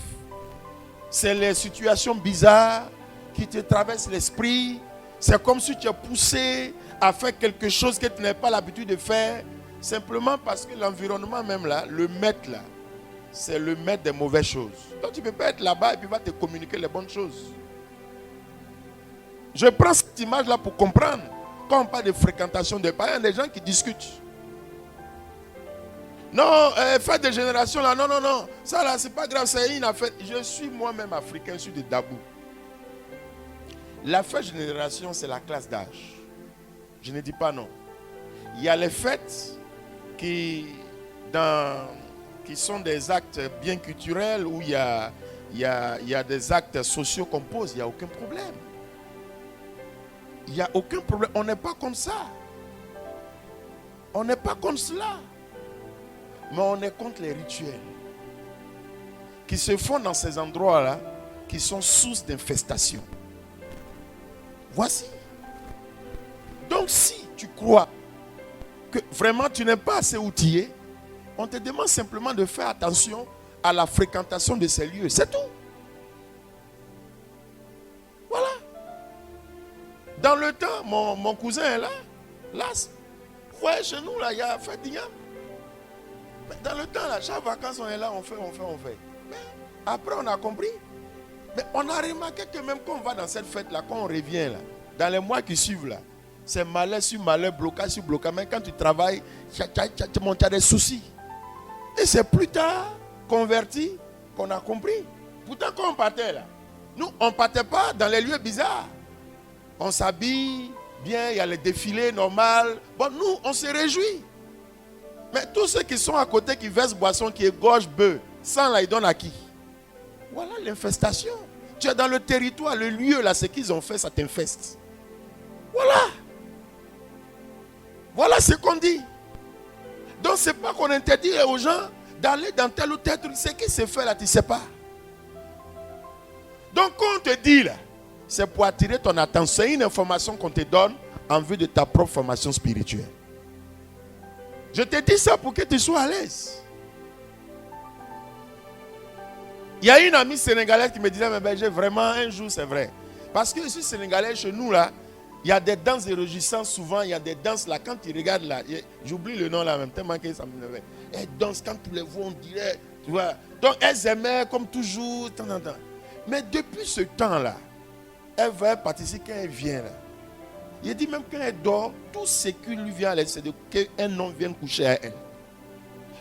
C'est les situations bizarres qui te traversent l'esprit. C'est comme si tu es poussé à faire quelque chose que tu n'as pas l'habitude de faire. Simplement parce que l'environnement même là, le maître là, c'est le maître des mauvaises choses. Donc tu ne peux pas être là-bas et puis il va te communiquer les bonnes choses. Je prends cette image-là pour comprendre. Quand on parle de fréquentation de païens, il y a des gens qui discutent. Non, fête de génération là, non. Ça là, c'est pas grave, c'est une affaire. Je suis moi-même africain, je suis de Dabou. La fête de génération, c'est la classe d'âge. Je ne dis pas non. Il y a les fêtes qui sont des actes bien culturels où il y a des actes sociaux qu'on pose, il n'y a aucun problème. Il n'y a aucun problème. On n'est pas comme ça. On n'est pas comme cela. Mais on est contre les rituels qui se font dans ces endroits-là, qui sont source d'infestation. Voici. Donc si tu crois que vraiment tu n'es pas assez outillé, on te demande simplement de faire attention à la fréquentation de ces lieux. C'est tout. Voilà. Dans le temps, mon cousin est là. Là, ouais, chez nous, là, il y a fait d'Ignam. Mais dans le temps, là, chaque vacances, on est là, on fait. Mais après, on a compris. Mais on a remarqué que même quand on va dans cette fête-là, quand on revient, là, dans les mois qui suivent, là, c'est malheur sur malheur, blocage sur blocage. Mais quand tu travailles, tu as des soucis. Et c'est plus tard, converti, qu'on a compris. Pourtant, quand on partait, là, nous, on ne partait pas dans les lieux bizarres. On s'habille bien, il y a les défilés normaux. Bon, nous, on se réjouit. Mais tous ceux qui sont à côté, qui versent boisson, qui égorgent bœufs, sans là, ils donnent à qui? Voilà l'infestation. Tu es dans le territoire, le lieu, là, ce qu'ils ont fait, ça t'infeste. Voilà. Voilà ce qu'on dit. Donc, ce n'est pas qu'on interdit aux gens d'aller dans tel ou tel truc. Ce qui se fait là, tu ne sais pas. Donc, quand on te dit là, c'est pour attirer ton attention. C'est une information qu'on te donne en vue de ta propre formation spirituelle. Je te dis ça pour que tu sois à l'aise. Il y a une amie sénégalaise qui me disait, mais ben, j'ai vraiment un jour, c'est vrai. Parce que ici, sénégalais, chez nous, là, il y a des danses de réjouissance, souvent, il y a des danses là, quand tu regardes là, j'oublie le nom là, en même temps que ça me levait. Elles dansent, quand tu les vois, on dirait, tu vois. Donc, elles aimaient, comme toujours, tant. Mais depuis ce temps-là, elle va participer quand elle vient là. Il dit même quand elle dort, tout ce qui lui vient à l'esprit, c'est qu'un homme vienne coucher à elle.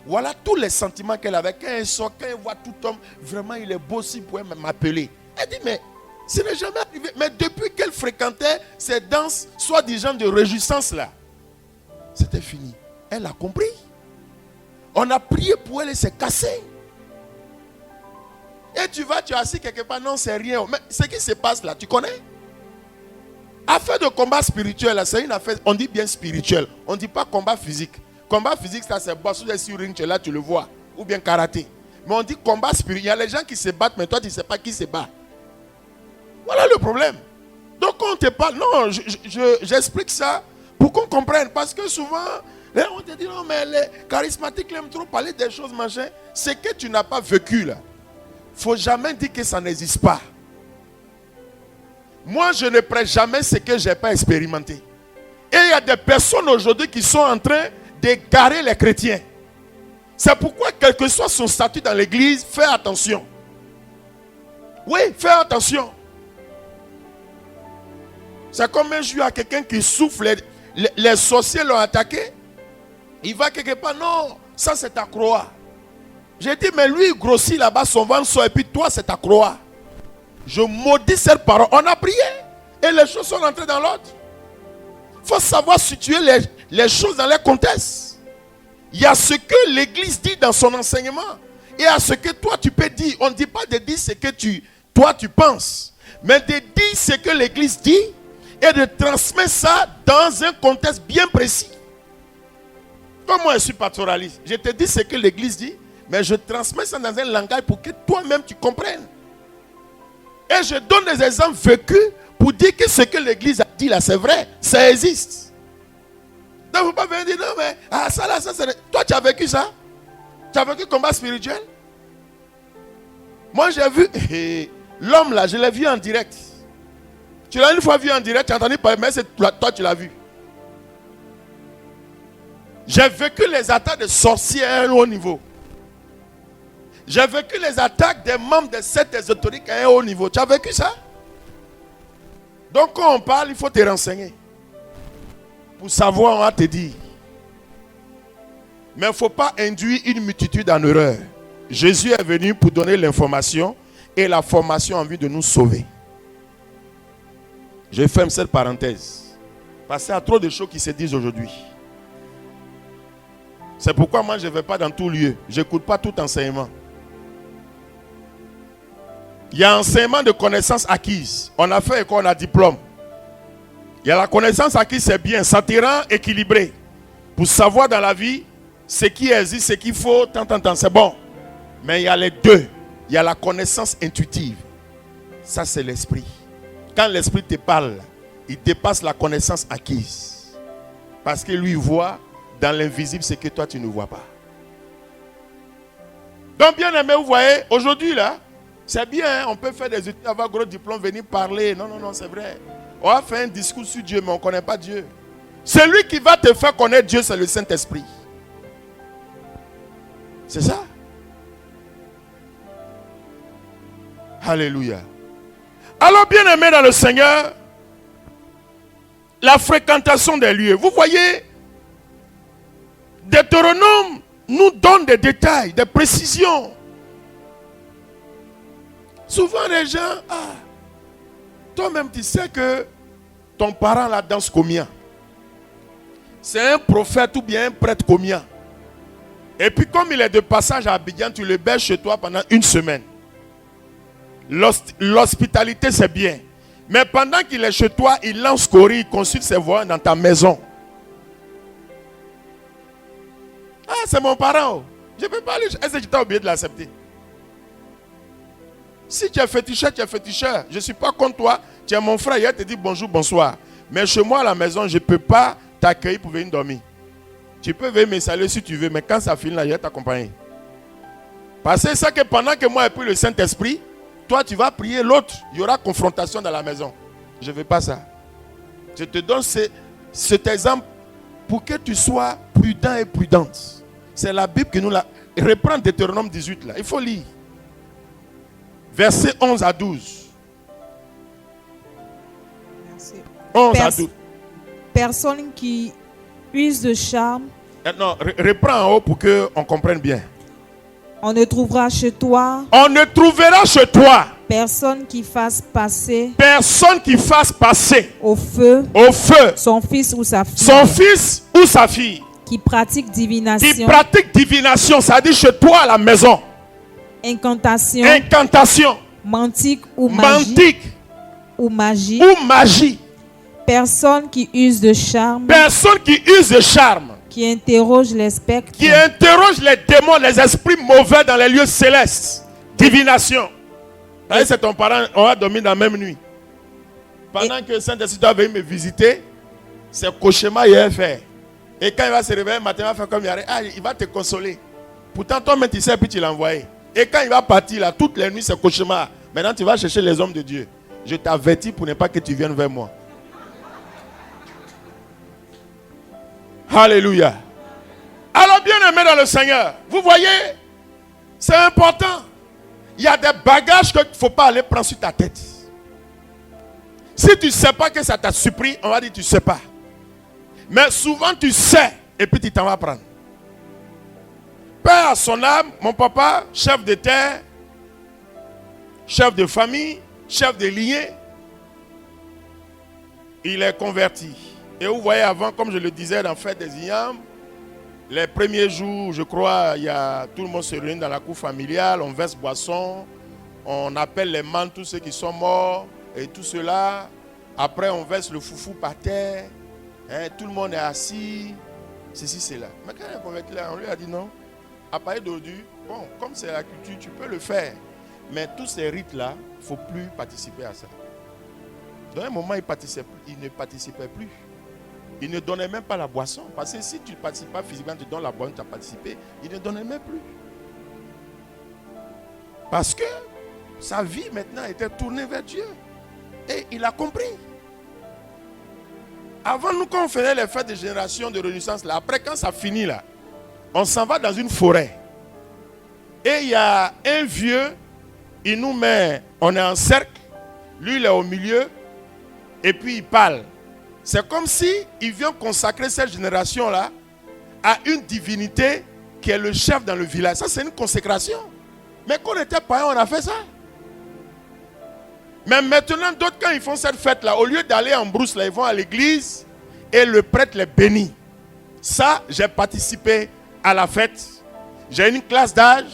Voilà tous les sentiments qu'elle avait. Quand elle sort, quand elle voit tout homme, vraiment il est beau si pour m'appeler. Elle dit mais ce n'est jamais arrivé. Mais depuis qu'elle fréquentait ces danses, soi-disant de réjouissance là, c'était fini. Elle a compris. On a prié pour elle et c'est cassé. Et tu es assis quelque part, non c'est rien. Mais ce qui se passe là, tu connais? Affaire de combat spirituel, c'est une affaire, on dit bien spirituel. On ne dit pas combat physique. Combat physique, ça c'est boss, sur ring, tu es là, tu le vois. Ou bien karaté. Mais on dit combat spirituel. Il y a les gens qui se battent, mais toi tu ne sais pas qui se bat. Voilà le problème. Donc quand on te parle, non, j'explique ça pour qu'on comprenne. Parce que souvent, on te dit, non mais les charismatiques aiment trop parler des choses, machin. Ce que tu n'as pas vécu là, il ne faut jamais dire que ça n'existe pas. Moi, je ne prête jamais ce que je n'ai pas expérimenté. Et il y a des personnes aujourd'hui qui sont en train d'égarer les chrétiens. C'est pourquoi, quel que soit son statut dans l'église, fais attention. Oui, fais attention. C'est comme un jour à quelqu'un qui souffle, les sorciers l'ont attaqué. Il va quelque part, non, ça c'est ta croix. J'ai dit, mais lui il grossit là-bas, son ventre sort, et puis toi c'est ta croix. Je maudis cette parole. On a prié et les choses sont entrées dans l'ordre. Il faut savoir situer les choses dans les contextes. Il y a ce que l'église dit dans son enseignement et à ce que toi tu peux dire. On ne dit pas de dire ce que toi tu penses, mais de dire ce que l'église dit et de transmettre ça dans un contexte bien précis. Comme moi je suis pastoraliste, je te dis ce que l'église dit, mais je transmets ça dans un langage pour que toi-même tu comprennes. Et je donne des exemples vécus pour dire que ce que l'église a dit là, c'est vrai, ça existe. Donc, il ne faut pas venir dire non, mais ça là, ça c'est. Toi, tu as vécu ça? Tu as vécu combat spirituel? Moi, j'ai vu l'homme là, je l'ai vu en direct. Tu l'as une fois vu en direct, tu as entendu parler, mais c'est toi, tu l'as vu. J'ai vécu les attaques de sorciers à un haut niveau. J'ai vécu les attaques des membres de sectes ésotériques à un haut niveau. Tu as vécu ça? Donc quand on parle, il faut te renseigner. Pour savoir, on va te dire. Mais il ne faut pas induire une multitude en erreur. Jésus est venu pour donner l'information et la formation en vue de nous sauver. Je ferme cette parenthèse. Parce qu'il y a trop de choses qui se disent aujourd'hui. C'est pourquoi moi je ne vais pas dans tout lieu. Je n'écoute pas tout enseignement. Il y a enseignement de connaissances acquises. On a fait école, on a diplôme. Il y a la connaissance acquise, c'est bien. Ça te rend équilibré. Pour savoir dans la vie ce qui existe, ce qu'il faut, tant, c'est bon. Mais il y a les deux. Il y a la connaissance intuitive. Ça, c'est l'esprit. Quand l'esprit te parle, il dépasse la connaissance acquise. Parce que lui voit dans l'invisible ce que toi tu ne vois pas. Donc, bien aimé, vous voyez, aujourd'hui là, c'est bien, hein, on peut faire des études, avoir gros diplôme, venir parler. Non, c'est vrai. On va faire un discours sur Dieu, mais on ne connaît pas Dieu. Celui qui va te faire connaître Dieu, c'est le Saint-Esprit. C'est ça. Alléluia. Alors, bien aimé dans le Seigneur, la fréquentation des lieux. Vous voyez, Deutéronome nous donne des détails, des précisions. Souvent les gens, toi-même tu sais que ton parent la danse combien? C'est un prophète ou bien un prêtre combien? Et puis comme il est de passage à Abidjan, tu le bêches chez toi pendant une semaine. L'hospitalité c'est bien. Mais pendant qu'il est chez toi, il lance Cori, il consulte ses voix dans ta maison. Ah, c'est mon parent. Je ne peux pas aller. Est-ce que tu t'as oublié de l'accepter? Si tu es féticheur, tu es féticheur. Je ne suis pas contre toi. Tu es mon frère. Il te dit bonjour, bonsoir. Mais chez moi à la maison, je ne peux pas t'accueillir pour venir dormir. Tu peux venir me saluer si tu veux. Mais quand ça finit là, je vais t'accompagner. Parce que c'est ça que pendant que moi j'ai pris le Saint-Esprit, toi tu vas prier l'autre. Il y aura confrontation dans la maison. Je ne veux pas ça. Je te donne cet exemple pour que tu sois prudent et prudente. C'est la Bible qui nous l'a. Reprends Deutéronome 18 là. Il faut lire. Versets 11 à 12. Merci. 11 à 12. Personne qui use de charme. Non, reprends en haut pour qu'on comprenne bien. On ne trouvera chez toi. On ne trouvera chez toi. Personne qui fasse passer. Personne qui fasse passer. Au feu. Au feu. Son fils ou sa fille. Son fils ou sa fille. Qui pratique divination. Qui pratique divination. Ça dit chez toi à la maison. Incantation. Incantation. Mantique ou magie. Mantique. Ou magie. Ou magie. Personne qui use de charme. Personne qui use de charme. Qui interroge les spectres. Qui interroge les démons, les esprits mauvais dans les lieux célestes. Divination. C'est ton parent, on va dormir dans la même nuit. Pendant que Saint-Esprit doit venir me visiter, c'est cauchemar il va faire. Et quand il va se réveiller, matin, il va faire comme il va te consoler. Pourtant, toi-même, tu sais, puis tu l'as envoyé. Et quand il va partir, là, toutes les nuits, c'est cauchemar. Maintenant, tu vas chercher les hommes de Dieu. Je t'avertis pour ne pas que tu viennes vers moi. Alléluia. Alors, bien aimé dans le Seigneur, vous voyez, c'est important. Il y a des bagages qu'il ne faut pas aller prendre sur ta tête. Si tu ne sais pas que ça t'a surpris, on va dire tu ne sais pas. Mais souvent tu sais et puis tu t'en vas prendre. Père à son âme, mon papa, chef de terre, chef de famille, chef de lignée, il est converti. Et vous voyez avant, comme je le disais dans Fête des Ignambres, les premiers jours, je crois, tout le monde se réunit dans la cour familiale, on verse boisson, on appelle les mânes, tous ceux qui sont morts, et tout cela. Après, on verse le foufou par terre, hein, tout le monde est assis, ceci, cela. Mais quand il est converti là, on lui a dit non, à partir d'aujourd'hui, bon, comme c'est la culture, tu peux le faire. Mais tous ces rites-là, il ne faut plus participer à ça. Dans un moment, il ne participait plus. Il ne donnait même pas la boisson. Parce que si tu ne participes pas physiquement, tu donnes la boisson, tu as participé, il ne donnait même plus. Parce que sa vie maintenant était tournée vers Dieu. Et il a compris. Avant nous, quand on faisait les fêtes de génération de renaissance, là, après quand ça finit là, on s'en va dans une forêt. Et il y a un vieux, il nous met, on est en cercle, lui il est au milieu, et puis il parle. C'est comme si il vient consacrer cette génération-là à une divinité qui est le chef dans le village. Ça, c'est une consécration. Mais quand on était païen, on a fait ça. Mais maintenant, d'autres, quand ils font cette fête-là, au lieu d'aller en brousse, là, ils vont à l'église et le prêtre les bénit. Ça, j'ai participé à la fête. J'ai une classe d'âge,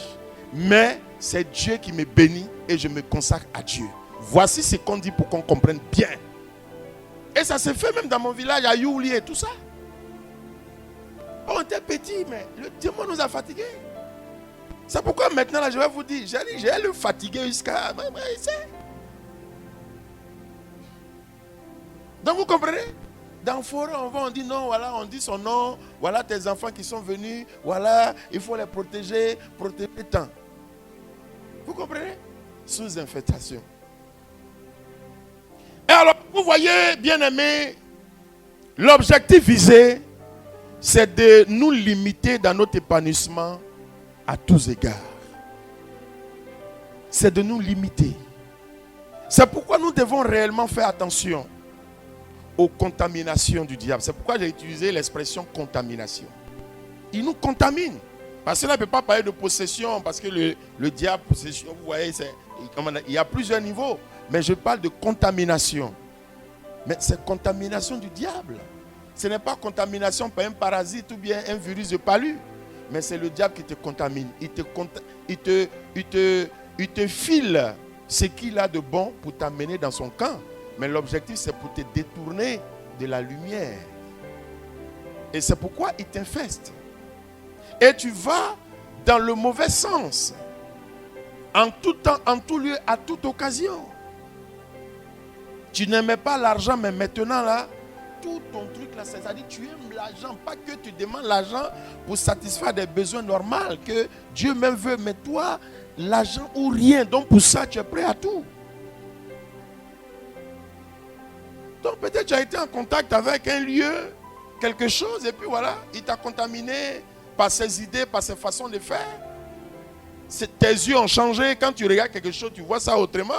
mais c'est Dieu qui me bénit et je me consacre à Dieu. Voici ce qu'on dit pour qu'on comprenne bien. Et ça se fait même dans mon village, à Youli et tout ça. On était petits, mais le démon nous a fatigués. C'est pourquoi maintenant, là, je vais vous dire, j'ai le fatigué jusqu'à... Donc vous comprenez? Dans le forêt, on dit non, voilà, on dit son nom, voilà tes enfants qui sont venus, voilà, il faut les protéger tant. Vous comprenez? Sous infestation. Et alors, vous voyez, bien-aimés, l'objectif visé, c'est de nous limiter dans notre épanouissement à tous égards. C'est de nous limiter. C'est pourquoi nous devons réellement faire attention aux contaminations du diable. C'est pourquoi j'ai utilisé l'expression contamination. Il nous contamine. Parce que là, on ne peut pas parler de possession, parce que le diable, possession, vous voyez, il y a plusieurs niveaux. Mais je parle de contamination. Mais c'est contamination du diable. Ce n'est pas contamination par un parasite ou bien un virus de palu. Mais c'est le diable qui te contamine. Il te file ce qu'il a de bon pour t'amener dans son camp. Mais l'objectif, c'est pour te détourner de la lumière. Et c'est pourquoi il t'infeste. Et tu vas dans le mauvais sens. En tout temps, en tout lieu, à toute occasion. Tu n'aimais pas l'argent, mais maintenant là, tout ton truc là, c'est-à-dire tu aimes l'argent. Pas que tu demandes l'argent pour satisfaire des besoins normaux que Dieu même veut. Mais toi, l'argent ou rien. Donc pour ça, tu es prêt à tout. Donc peut-être tu as été en contact avec un lieu, quelque chose, et puis voilà, il t'a contaminé par ses idées, par ses façons de faire. Tes yeux ont changé. Quand tu regardes quelque chose, tu vois ça autrement.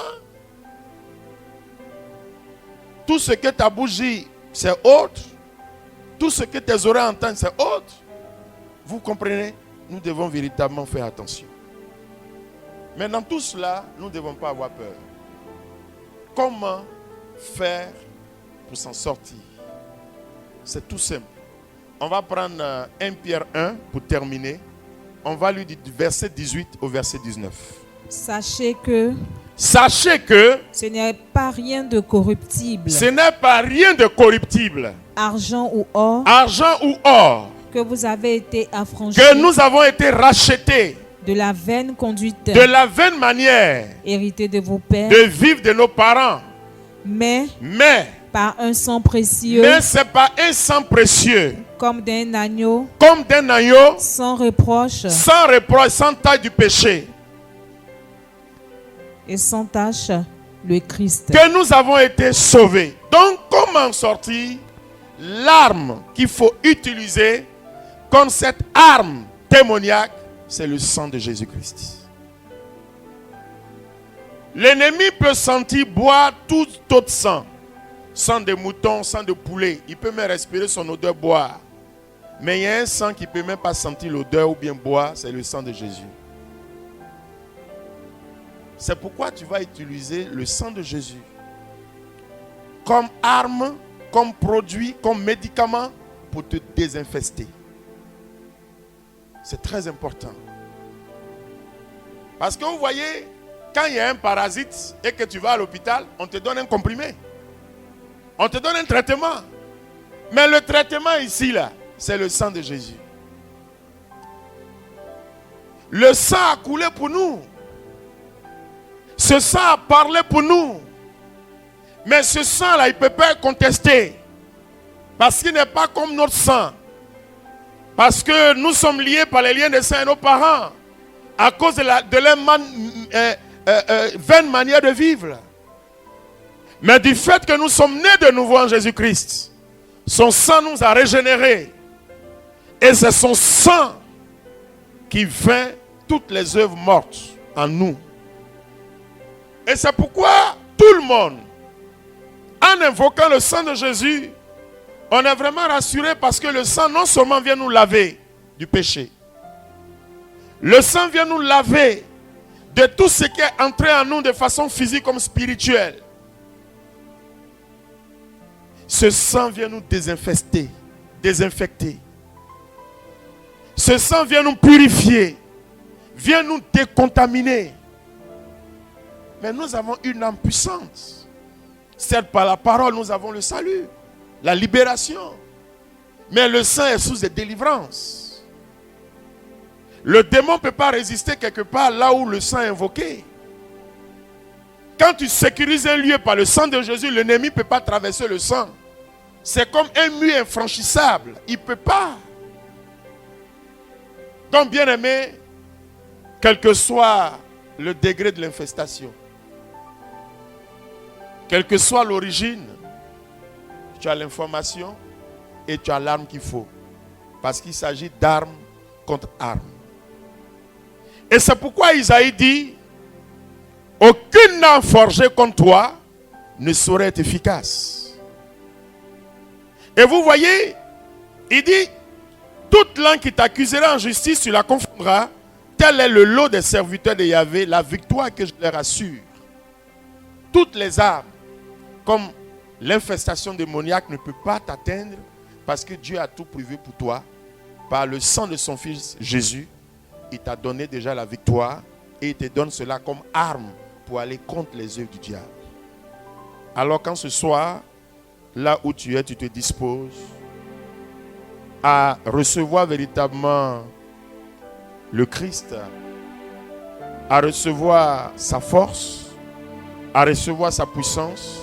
Tout ce que ta bouche dit, c'est autre. Tout ce que tes oreilles entendent, c'est autre. Vous comprenez? Nous devons véritablement faire attention. Mais dans tout cela, nous ne devons pas avoir peur. Comment faire pour s'en sortir? C'est tout simple. On va prendre 1 Pierre 1 pour terminer. On va lui dire du verset 18 au verset 19. Sachez que ce n'est pas rien de corruptible, ce n'est pas rien de corruptible, argent ou or, que vous avez été affranchis que nous avons été rachetés de la vaine conduite de la vaine manière héritée de vos pères, de vivre de nos parents. mais par un sang Mais précieux, c'est pas un sang précieux, comme d'un agneau, sans reproche, sans tache du péché, et sans tache, le Christ. que nous avons été sauvés. Donc, comment sortir? L'arme qu'il faut utiliser comme cette arme démoniaque, c'est le sang de Jésus-Christ. L'ennemi peut sentir boire tout autre sang. Sang de mouton, sang de poulet. Il peut même respirer son odeur, boire. Mais il y a un sang qui ne peut même pas sentir l'odeur ou bien boire, c'est le sang de Jésus. C'est pourquoi tu vas utiliser le sang de Jésus comme arme, comme produit, comme médicament pour te désinfester. C'est très important. Parce que vous voyez, quand il y a un parasite et que tu vas à l'hôpital, on te donne un comprimé. On te donne un traitement. Mais le traitement ici, là, c'est le sang de Jésus. Le sang a coulé pour nous. Ce sang a parlé pour nous. Mais ce sang-là, il ne peut pas être contesté. Parce qu'il n'est pas comme notre sang. Parce que nous sommes liés par les liens de sang et nos parents. À cause de leur vaine manière de vivre. Mais du fait que nous sommes nés de nouveau en Jésus-Christ, son sang nous a régénérés. Et c'est son sang qui vient toutes les œuvres mortes en nous. Et c'est pourquoi tout le monde, en invoquant le sang de Jésus, on est vraiment rassuré parce que le sang non seulement vient nous laver du péché, le sang vient nous laver de tout ce qui est entré en nous de façon physique comme spirituelle. Ce sang vient nous désinfecter. Ce sang vient nous purifier, vient nous décontaminer. Mais nous avons une âme puissante. Certes, par la parole, nous avons le salut, la libération. Mais le sang est source de délivrance. Le démon ne peut pas résister quelque part là où le sang est invoqué. Quand tu sécurises un lieu par le sang de Jésus, l'ennemi ne peut pas traverser le sang. C'est comme un mur infranchissable. Il ne peut pas. Donc, bien aimé, quel que soit le degré de l'infestation, quelle que soit l'origine, tu as l'information et tu as l'arme qu'il faut. Parce qu'il s'agit d'armes contre armes. Et c'est pourquoi Isaïe dit, aucune arme forgée contre toi ne saurait être efficace. Et vous voyez, il dit, toute langue qui t'accusera en justice, tu la confondras. Tel est le lot des serviteurs de Yahvé, la victoire que je leur assure. Toutes les armes, comme l'infestation démoniaque, ne peut pas t'atteindre parce que Dieu a tout privé pour toi. Par le sang de son fils Jésus, il t'a donné déjà la victoire et il te donne cela comme arme pour aller contre les œuvres du diable. Alors quand ce soir, là où tu es, tu te disposes à recevoir véritablement le Christ, à recevoir sa force, à recevoir sa puissance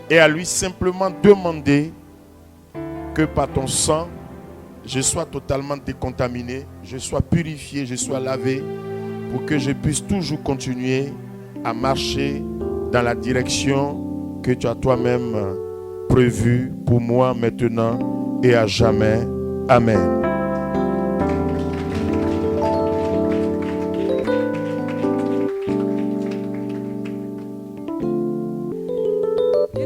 et à lui simplement demander que par ton sang, je sois totalement décontaminé, je sois purifié, je sois lavé pour que je puisse toujours continuer à marcher dans la direction que tu as toi-même prévue pour moi maintenant et à jamais. Amen.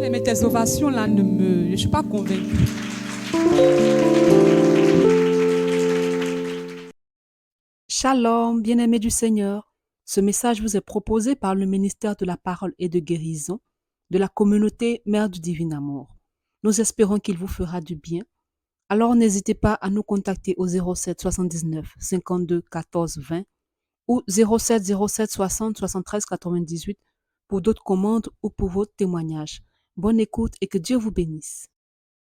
Mais tes ovations là je ne suis pas convaincue. Shalom, bien-aimés du Seigneur. Ce message vous est proposé par le ministère de la Parole et de Guérison de la communauté Mère du Divin Amour. Nous espérons qu'il vous fera du bien. Alors n'hésitez pas à nous contacter au 07 79 52 14 20 ou 07 07 60 73 98 pour d'autres commandes ou pour votre témoignage. Bonne écoute et que Dieu vous bénisse.